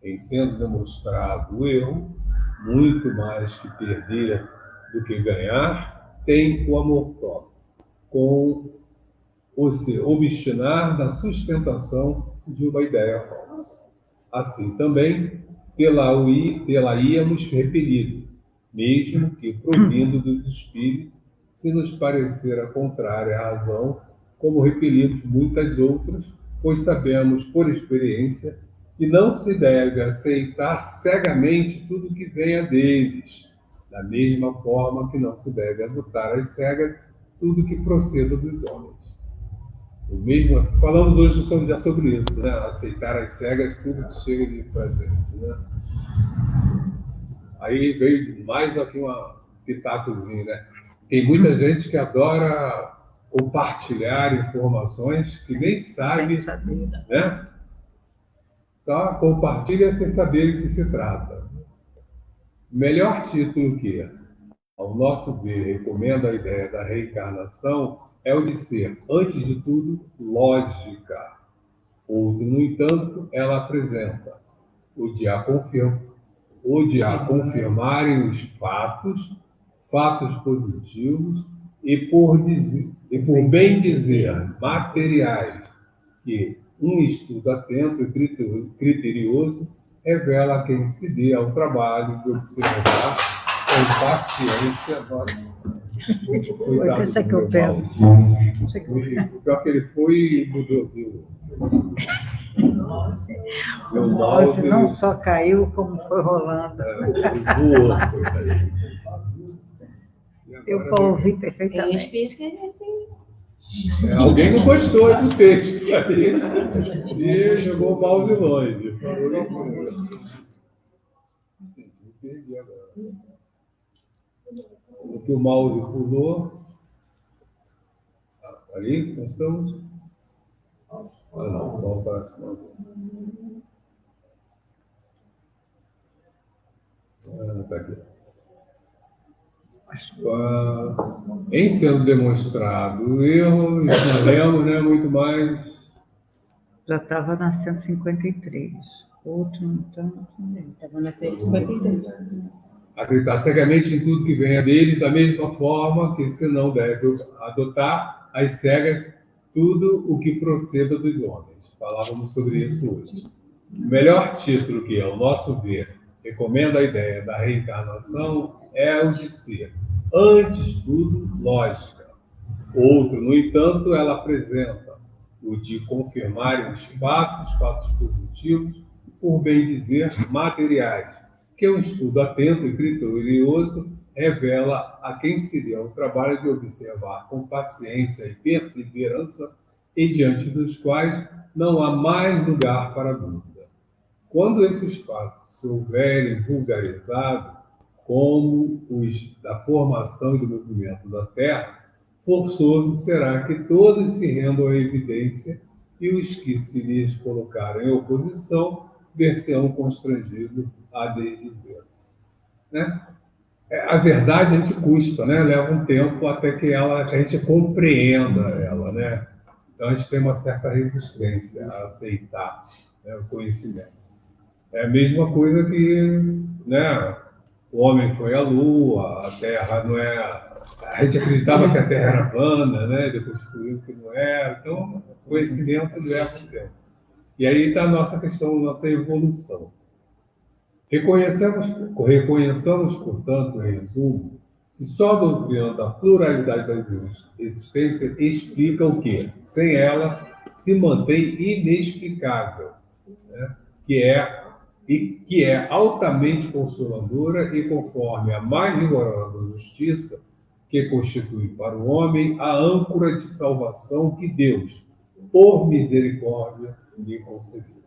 Em sendo demonstrado o erro, muito mais que perder do que ganhar, tem o amor próprio, com o se obstinar na sustentação de uma ideia falsa. Assim também, tê-la-íamos repelido, mesmo que provindo dos espíritos, se nos parecer a contrária à razão, como repelidos muitas outras, pois sabemos por experiência que não se deve aceitar cegamente tudo que venha deles, da mesma forma que não se deve adotar às cegas tudo que proceda dos homens. O mesmo, falamos hoje já sobre isso, né? Aceitar às cegas tudo que chega para a gente, né? Aí veio mais aqui um pitacozinho, né? Tem muita gente que adora compartilhar informações que nem sabe, né? Só compartilha sem saber do que se trata. Melhor título que, ao nosso ver, recomenda a ideia da reencarnação é o de ser, antes de tudo, lógica. Outro, no entanto, ela apresenta o de a confirmarem os fatos positivos e por bem dizer materiais, que um estudo atento e criterioso revela a quem se dê ao trabalho de observar com paciência. Coitado Esse é que eu pego. O pior que ele foi e mudou, viu? O mouse não só caiu, como foi rolando. Voou. Eu ouvi perfeitamente. Alguém não gostou do texto aí e jogou o mouse longe. Entendi agora. O que o mouse pulou. Ali, nós estamos? Ah, não, vamos para a próxima. Está aqui. Em sendo demonstrado o erro, entendemos, né, muito mais. Já estava na 153. Outro, então, também. Estava na 153. Acreditar cegamente em tudo que venha dele, da mesma forma que se não deve adotar as cegas tudo o que proceda dos homens. Falávamos sobre isso hoje. O melhor título que, ao nosso ver, recomenda a ideia da reencarnação é o de ser, antes de tudo, lógica. Outro, no entanto, ela apresenta o de confirmar os fatos positivos, por bem dizer, materiais, que um estudo atento e criterioso revela a quem seria o trabalho de observar com paciência e perseverança, e diante dos quais não há mais lugar para dúvida. Quando esses fatos se houverem vulgarizados, como os da formação e do movimento da Terra, forçoso será que todos se rendam à evidência e os que se lhes colocarem em oposição ver-se-ão constrangidos a desdizer-se. Né? A verdade a gente custa, né? Leva um tempo até que a gente compreenda ela. Né? Então a gente tem uma certa resistência a aceitar, né, o conhecimento. É a mesma coisa que, né, o homem foi à Lua, a Terra não é... A gente acreditava que a Terra era plana, né? Depois descobriu que não era. Então, o conhecimento leva um tempo. E aí está a nossa questão, a nossa evolução. Reconheçamos, portanto, em resumo, que só a doutrina da pluralidade das existências explica o que, sem ela, se mantém inexplicável, né? que é altamente consoladora e conforme a mais rigorosa justiça, que constitui para o homem a âncora de salvação que Deus, por misericórdia, lhe concedeu.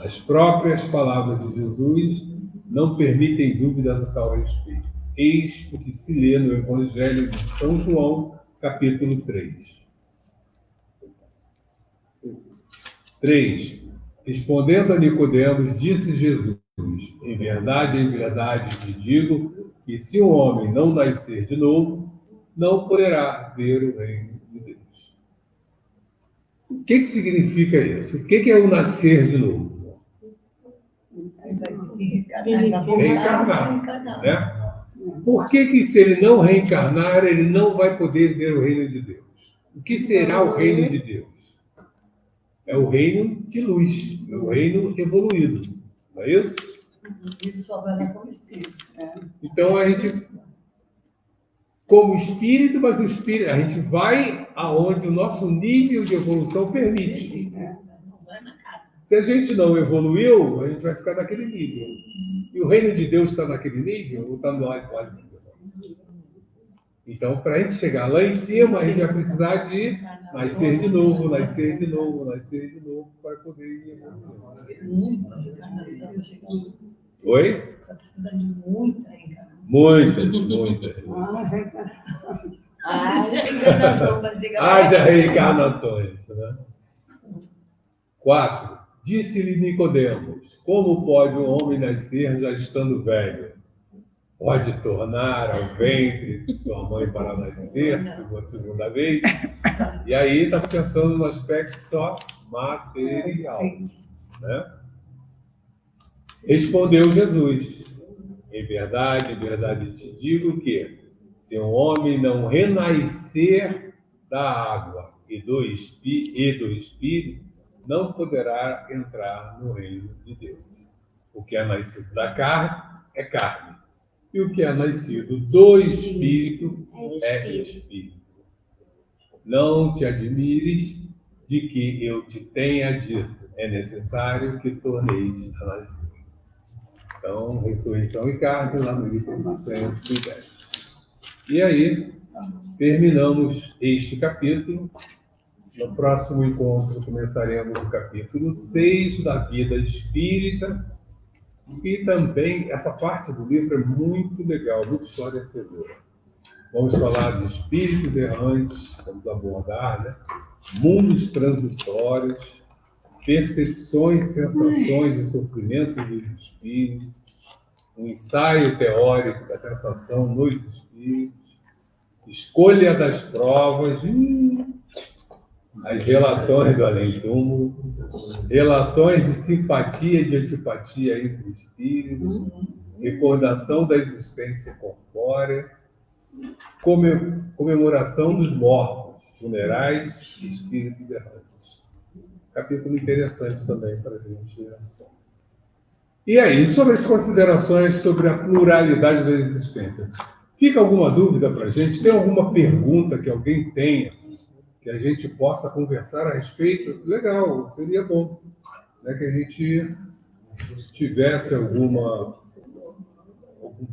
As próprias palavras de Jesus não permitem dúvida a tal respeito. Eis o que se lê no Evangelho de São João, capítulo 3. 3. Respondendo a Nicodemos, disse Jesus: em verdade te digo que se o homem não nascer de novo, não poderá ver o reino de Deus. O que significa isso? O que é o nascer de novo? Reencarnar. Né? Por que se ele não reencarnar, ele não vai poder ver o reino de Deus? O que será o reino de Deus? É o reino de luz, é o reino evoluído. Não é isso? Ele só vai lá como espírito. Então a gente, como espírito, mas o espírito, a gente vai aonde o nosso nível de evolução permite. Se a gente não evoluiu, a gente vai ficar naquele nível. E o reino de Deus está naquele nível ou está no lado de cima? Então, para a gente chegar lá em cima, a gente vai precisar de nascer de novo, para poder ir evoluindo. Oi? Está precisando de muita reencarnação. Muita. Haja reencarnações. Né? 4. Disse-lhe Nicodemos: como pode um homem nascer já estando velho? Pode tornar ao ventre de sua mãe para nascer segunda vez? E aí está pensando no aspecto só material. Né? Respondeu Jesus: em verdade te digo que, se um homem não renascer da água e do Espírito, não poderá entrar no reino de Deus. O que é nascido da carne é carne, e o que é nascido do Espírito é Espírito. Não te admires de que eu te tenha dito: é necessário que torneis a nascer. Então, ressurreição e carne, lá no livro 110. E aí, terminamos este capítulo. No próximo encontro, começaremos o capítulo 6 da vida espírita. E também, essa parte do livro é muito legal, muito esclarecedora. Vamos falar de espíritos errantes, vamos abordar, né? Mundos transitórios, percepções, sensações e sofrimentos dos espíritos, um ensaio teórico da sensação nos espíritos, escolha das provas, as relações do além-túmulo, relações de simpatia e de antipatia entre espíritos, recordação da existência corpórea, comemoração dos mortos, funerais e espíritos errantes. Capítulo interessante também para a gente. E aí, sobre as considerações sobre a pluralidade da existência. Fica alguma dúvida para a gente? Tem alguma pergunta que alguém tenha que a gente possa conversar a respeito? Legal, seria bom, né, que a gente tivesse algum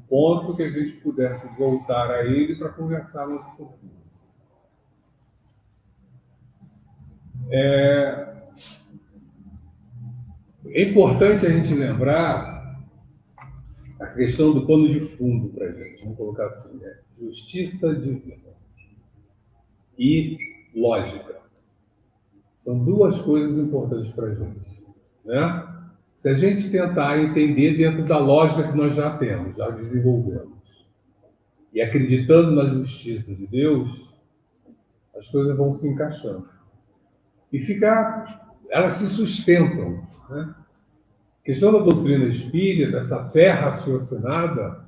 ponto que a gente pudesse voltar a ele para conversarmos um pouquinho. É importante a gente lembrar a questão do pano de fundo para a gente, vamos colocar assim, né? Justiça divina e lógica. São duas coisas importantes para a gente, né? Se a gente tentar entender dentro da lógica que nós já temos, já desenvolvemos, e acreditando na justiça de Deus, as coisas vão se encaixando. E elas se sustentam, né? A questão da doutrina espírita, essa fé raciocinada,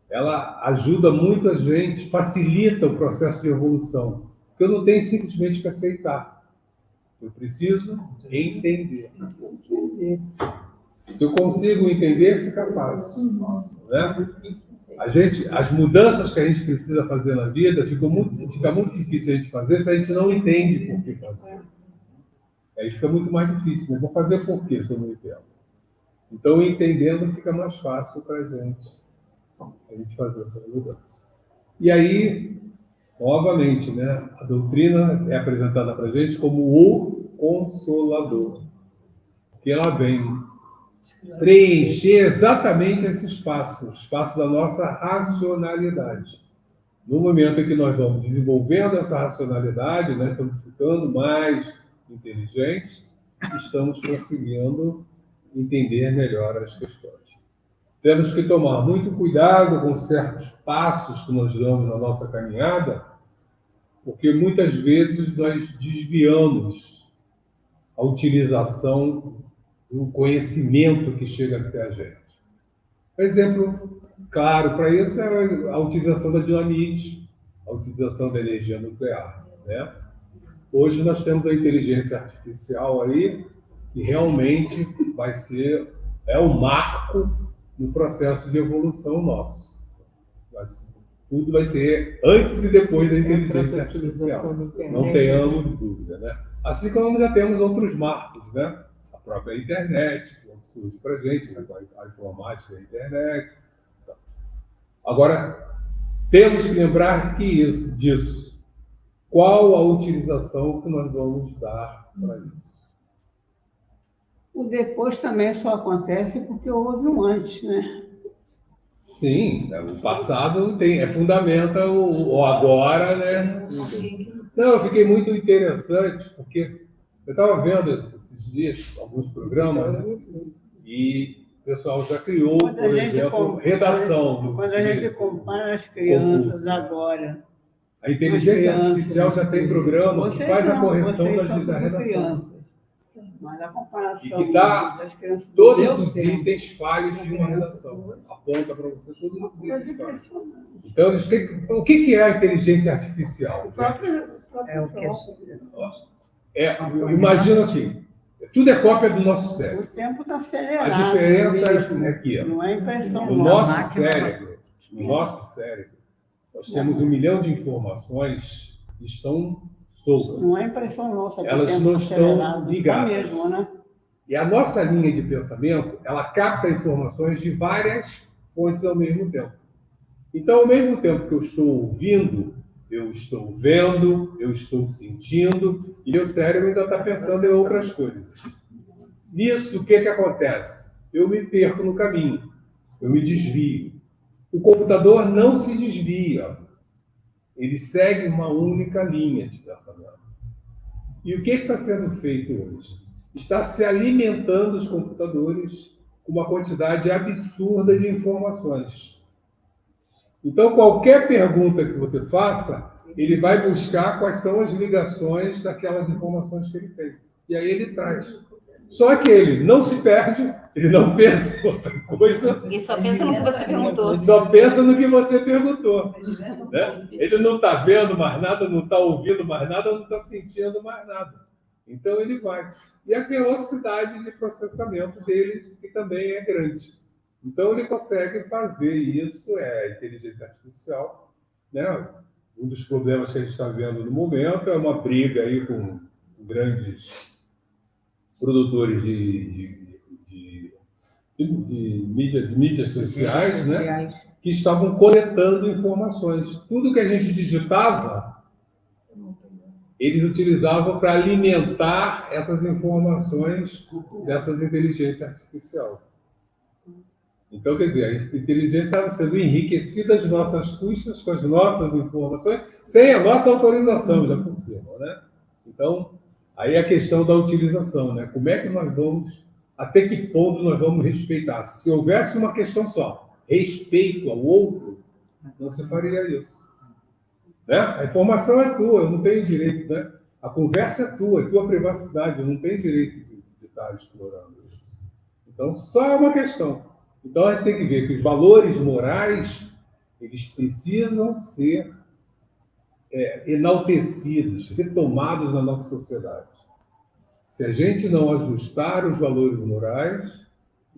ela ajuda muito a gente, facilita o processo de evolução. Porque eu não tenho simplesmente que aceitar. Eu preciso entender. Se eu consigo entender, fica fácil, né? As mudanças que a gente precisa fazer na vida, fica muito difícil a gente fazer se a gente não entende por que fazer. Aí fica muito mais difícil, né? Vou fazer por quê se eu não entendo? Então, entendendo, fica mais fácil para a gente fazer essa mudança. E aí, novamente, né, a doutrina é apresentada para a gente como o Consolador, que ela vem preencher exatamente esse espaço, o espaço da nossa racionalidade. No momento em que nós vamos desenvolvendo essa racionalidade, né, estamos ficando mais inteligentes, estamos conseguindo entender melhor as questões. Temos que tomar muito cuidado com certos passos que nós damos na nossa caminhada, porque muitas vezes nós desviamos a utilização do conhecimento que chega até a gente. Um exemplo claro para isso é a utilização da dinamite, a utilização da energia nuclear, né? Hoje nós temos a inteligência artificial aí, que realmente é o marco no processo de evolução nosso. Tudo vai ser antes e depois da inteligência artificial. Não tenhamos dúvida, né? Assim como já temos outros marcos, né? A própria internet, que surge para a gente, né? A informática da internet. Agora, temos que lembrar disso. Qual a utilização que nós vamos dar para isso? O depois também só acontece porque houve um antes, né? Sim, o passado fundamenta o agora, né? Não, eu fiquei muito interessante, porque eu estava vendo esses dias alguns programas, né? E o pessoal já criou, por exemplo, redação. Quando a gente compara as crianças agora... A inteligência artificial já tem programa que faz a correção da redação. Mas a comparação e que dá das crianças todos os itens falhos de uma redação. Aponta para você todos os itens falhos. Então, o que é a inteligência artificial? Imagina assim, tudo é cópia do nosso cérebro. O tempo está acelerado. A diferença é assim, aqui. Não é impressão. No nosso cérebro, nós temos 1 milhão de informações que estão soltas. Não é impressão nossa. Elas não estão ligadas. Mesmo, né? E a nossa linha de pensamento, ela capta informações de várias fontes ao mesmo tempo. Então, ao mesmo tempo que eu estou ouvindo, eu estou vendo, eu estou sentindo, e meu cérebro ainda está pensando em outras coisas. Nisso, o que acontece? Eu me perco no caminho, eu me desvio. O computador não se desvia. Ele segue uma única linha de pensamento. E o que está sendo feito hoje? Está se alimentando os computadores com uma quantidade absurda de informações. Então, qualquer pergunta que você faça, ele vai buscar quais são as ligações daquelas informações que ele tem. E aí ele traz. Só que ele não se perde, ele não pensa em outra coisa. E só pensa no que você perguntou. Ele só pensa no que você perguntou. Né? Ele não está vendo mais nada, não está ouvindo mais nada, não está sentindo mais nada. Então ele vai. E a velocidade de processamento dele, que também é grande. Então ele consegue fazer isso, é a inteligência artificial. Né? Um dos problemas que a gente está vendo no momento é uma briga aí com grandes produtores de mídias sociais, né? Que estavam coletando informações. Tudo que a gente digitava, eles utilizavam para alimentar essas informações dessas inteligências artificiais. Então, quer dizer, a inteligência estava sendo enriquecida às nossas custas, com as nossas informações, sem a nossa autorização, já por cima, né? Então, aí a questão da utilização, né? Como é que nós vamos, até que ponto nós vamos respeitar? Se houvesse uma questão só, respeito ao outro, não se faria isso. Né? A informação é tua, eu não tenho direito, né? A conversa é tua privacidade, eu não tenho direito de estar explorando isso. Então, só é uma questão. Então, a gente tem que ver que os valores morais, eles precisam ser enaltecidos, retomados na nossa sociedade. Se a gente não ajustar os valores morais,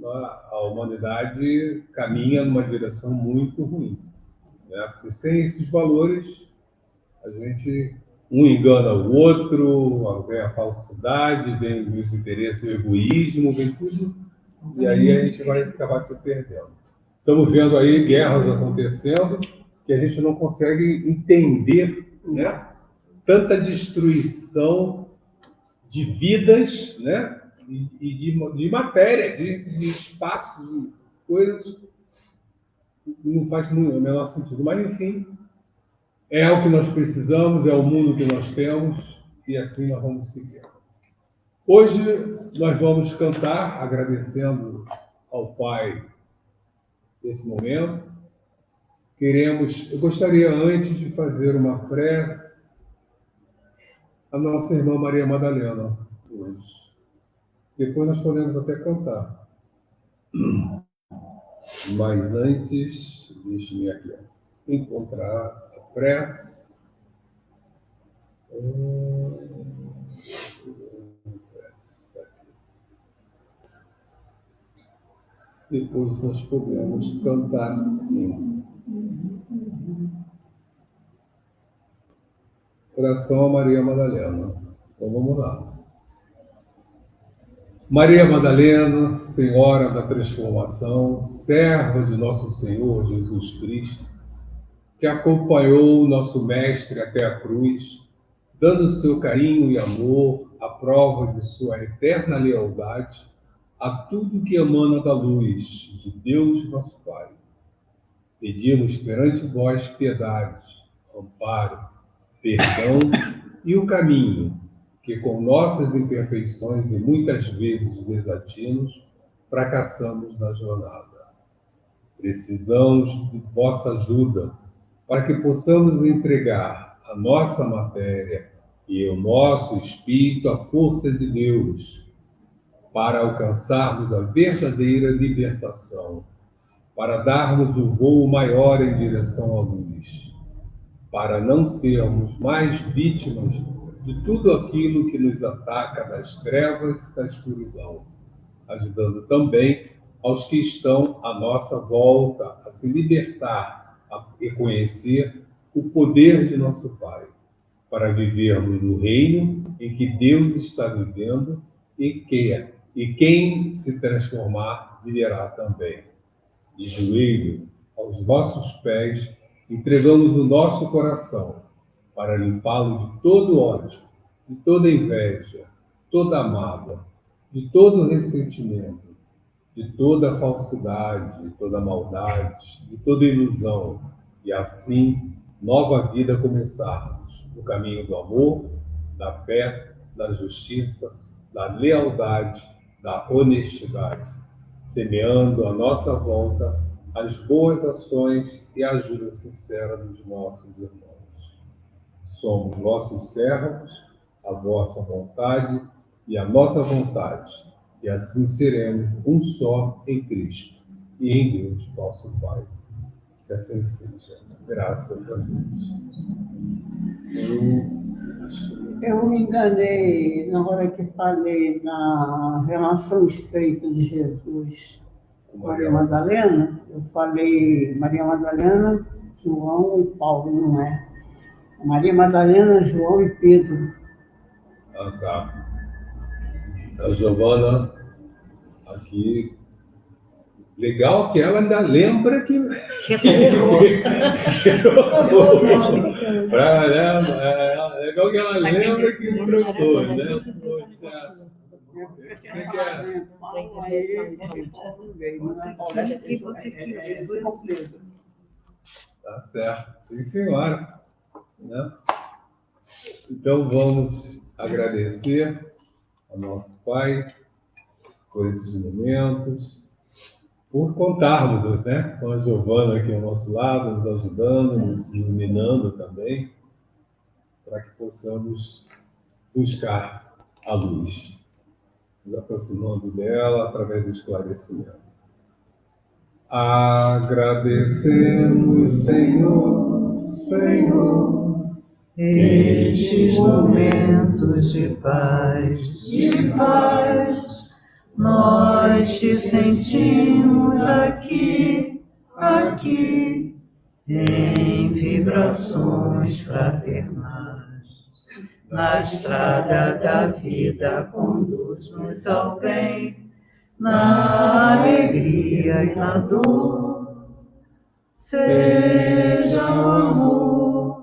a humanidade caminha numa direção muito ruim. Né? Porque sem esses valores, a gente um engana o outro, vem a falsidade, vem os interesses, o egoísmo, vem tudo, e aí a gente vai acabar se perdendo. Estamos vendo aí guerras acontecendo que a gente não consegue entender, né? Tanta destruição de vidas, né? E de matéria, de espaço, de coisas, não faz o menor sentido. Mas, enfim, é o que nós precisamos, é o mundo que nós temos, e assim nós vamos seguir. Hoje nós vamos cantar, agradecendo ao Pai esse momento. Eu gostaria antes de fazer uma prece à nossa irmã Maria Madalena hoje. Depois nós podemos até cantar. Mas antes, deixe-me aqui encontrar a prece. Depois nós podemos cantar sim. Oração a Maria Madalena. Então vamos lá. Maria Madalena, Senhora da Transformação, serva de nosso Senhor Jesus Cristo, que acompanhou o nosso Mestre até a cruz, dando seu carinho e amor à prova de sua eterna lealdade a tudo que emana da luz de Deus nosso Pai. Pedimos perante vós piedade, amparo, perdão e o caminho que, com nossas imperfeições e muitas vezes desatinos, fracassamos na jornada. Precisamos de vossa ajuda para que possamos entregar a nossa matéria e o nosso espírito à força de Deus, para alcançarmos a verdadeira libertação, para darmos um voo maior em direção à luz, para não sermos mais vítimas de tudo aquilo que nos ataca das trevas e da escuridão, ajudando também aos que estão à nossa volta a se libertar, a reconhecer o poder de nosso Pai, para vivermos no reino em que Deus está vivendo e quem se transformar viverá também. De joelho aos vossos pés, entregamos o nosso coração para limpá-lo de todo ódio, de toda inveja, toda mágoa, de todo ressentimento, de toda falsidade, de toda maldade, de toda ilusão, e assim nova vida começarmos no caminho do amor, da fé, da justiça, da lealdade, da honestidade, semeando à nossa volta as boas ações e a ajuda sincera dos nossos irmãos. Somos vossos servos, a vossa vontade e a nossa vontade, e assim seremos um só em Cristo e em Deus, nosso Pai. Que assim seja. Graças a Deus. Eu me enganei na hora que falei na relação estreita de Jesus com Maria Madalena. Eu falei Maria Madalena, João e Paulo, não é? Maria Madalena, João e Pedro. Ah, tá. A Giovana, aqui, legal que ela ainda lembra que... Legal que ela lembra que trocou, né? Poxa, você quer... Tá certo. Sim, senhora. Né? Então, vamos agradecer ao nosso Pai por esses momentos, por contarmos, né, com a Giovana aqui ao nosso lado, nos ajudando, nos iluminando também, para que possamos buscar a luz, nos aproximando dela através do esclarecimento. Agradecemos, Senhor, Senhor, Estes momentos de paz, nós te sentimos aqui, em vibrações fraternais. Na estrada da vida, conduz-nos ao bem, na alegria e na dor. Seja o amor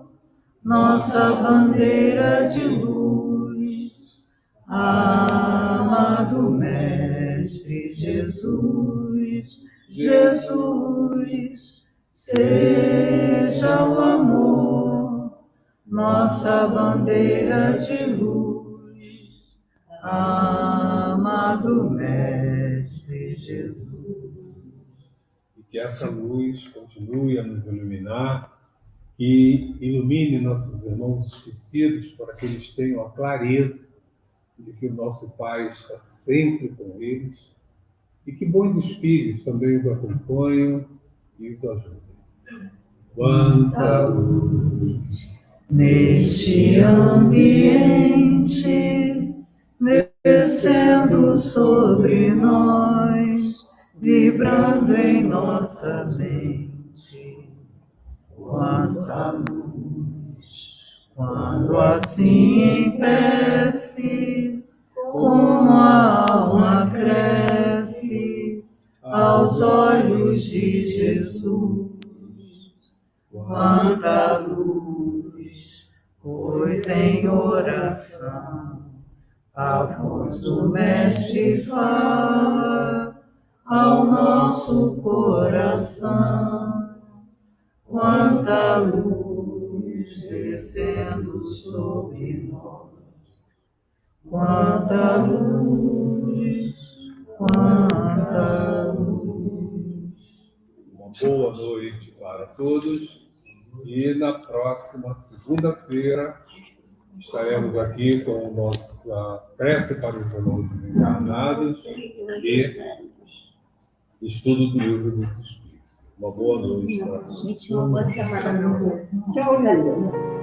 nossa bandeira de luz, amado Mestre Jesus, Jesus, seja o amor, nossa bandeira de luz, amado Mestre Jesus. E que essa luz continue a nos iluminar, e ilumine nossos irmãos esquecidos, para que eles tenham a clareza de que o nosso Pai está sempre com eles, e que bons espíritos também os acompanham e os ajudem. Quanta luz neste ambiente, descendo sobre nós, vibrando em nossa mente. Quanta luz, quando assim em prece, como a alma cresce aos olhos de Jesus. Quanta luz, pois em oração a voz do Mestre fala ao nosso coração. Quanta luz descendo sobre nós, quanta luz, quanta luz. Uma boa noite para todos, e na próxima segunda-feira estaremos aqui com a nossa prece para os irmãos desencarnados e estudo do livro dos Espíritos. Uma boa noite para todos. Gente, uma boa semana. Tchau, Leandro.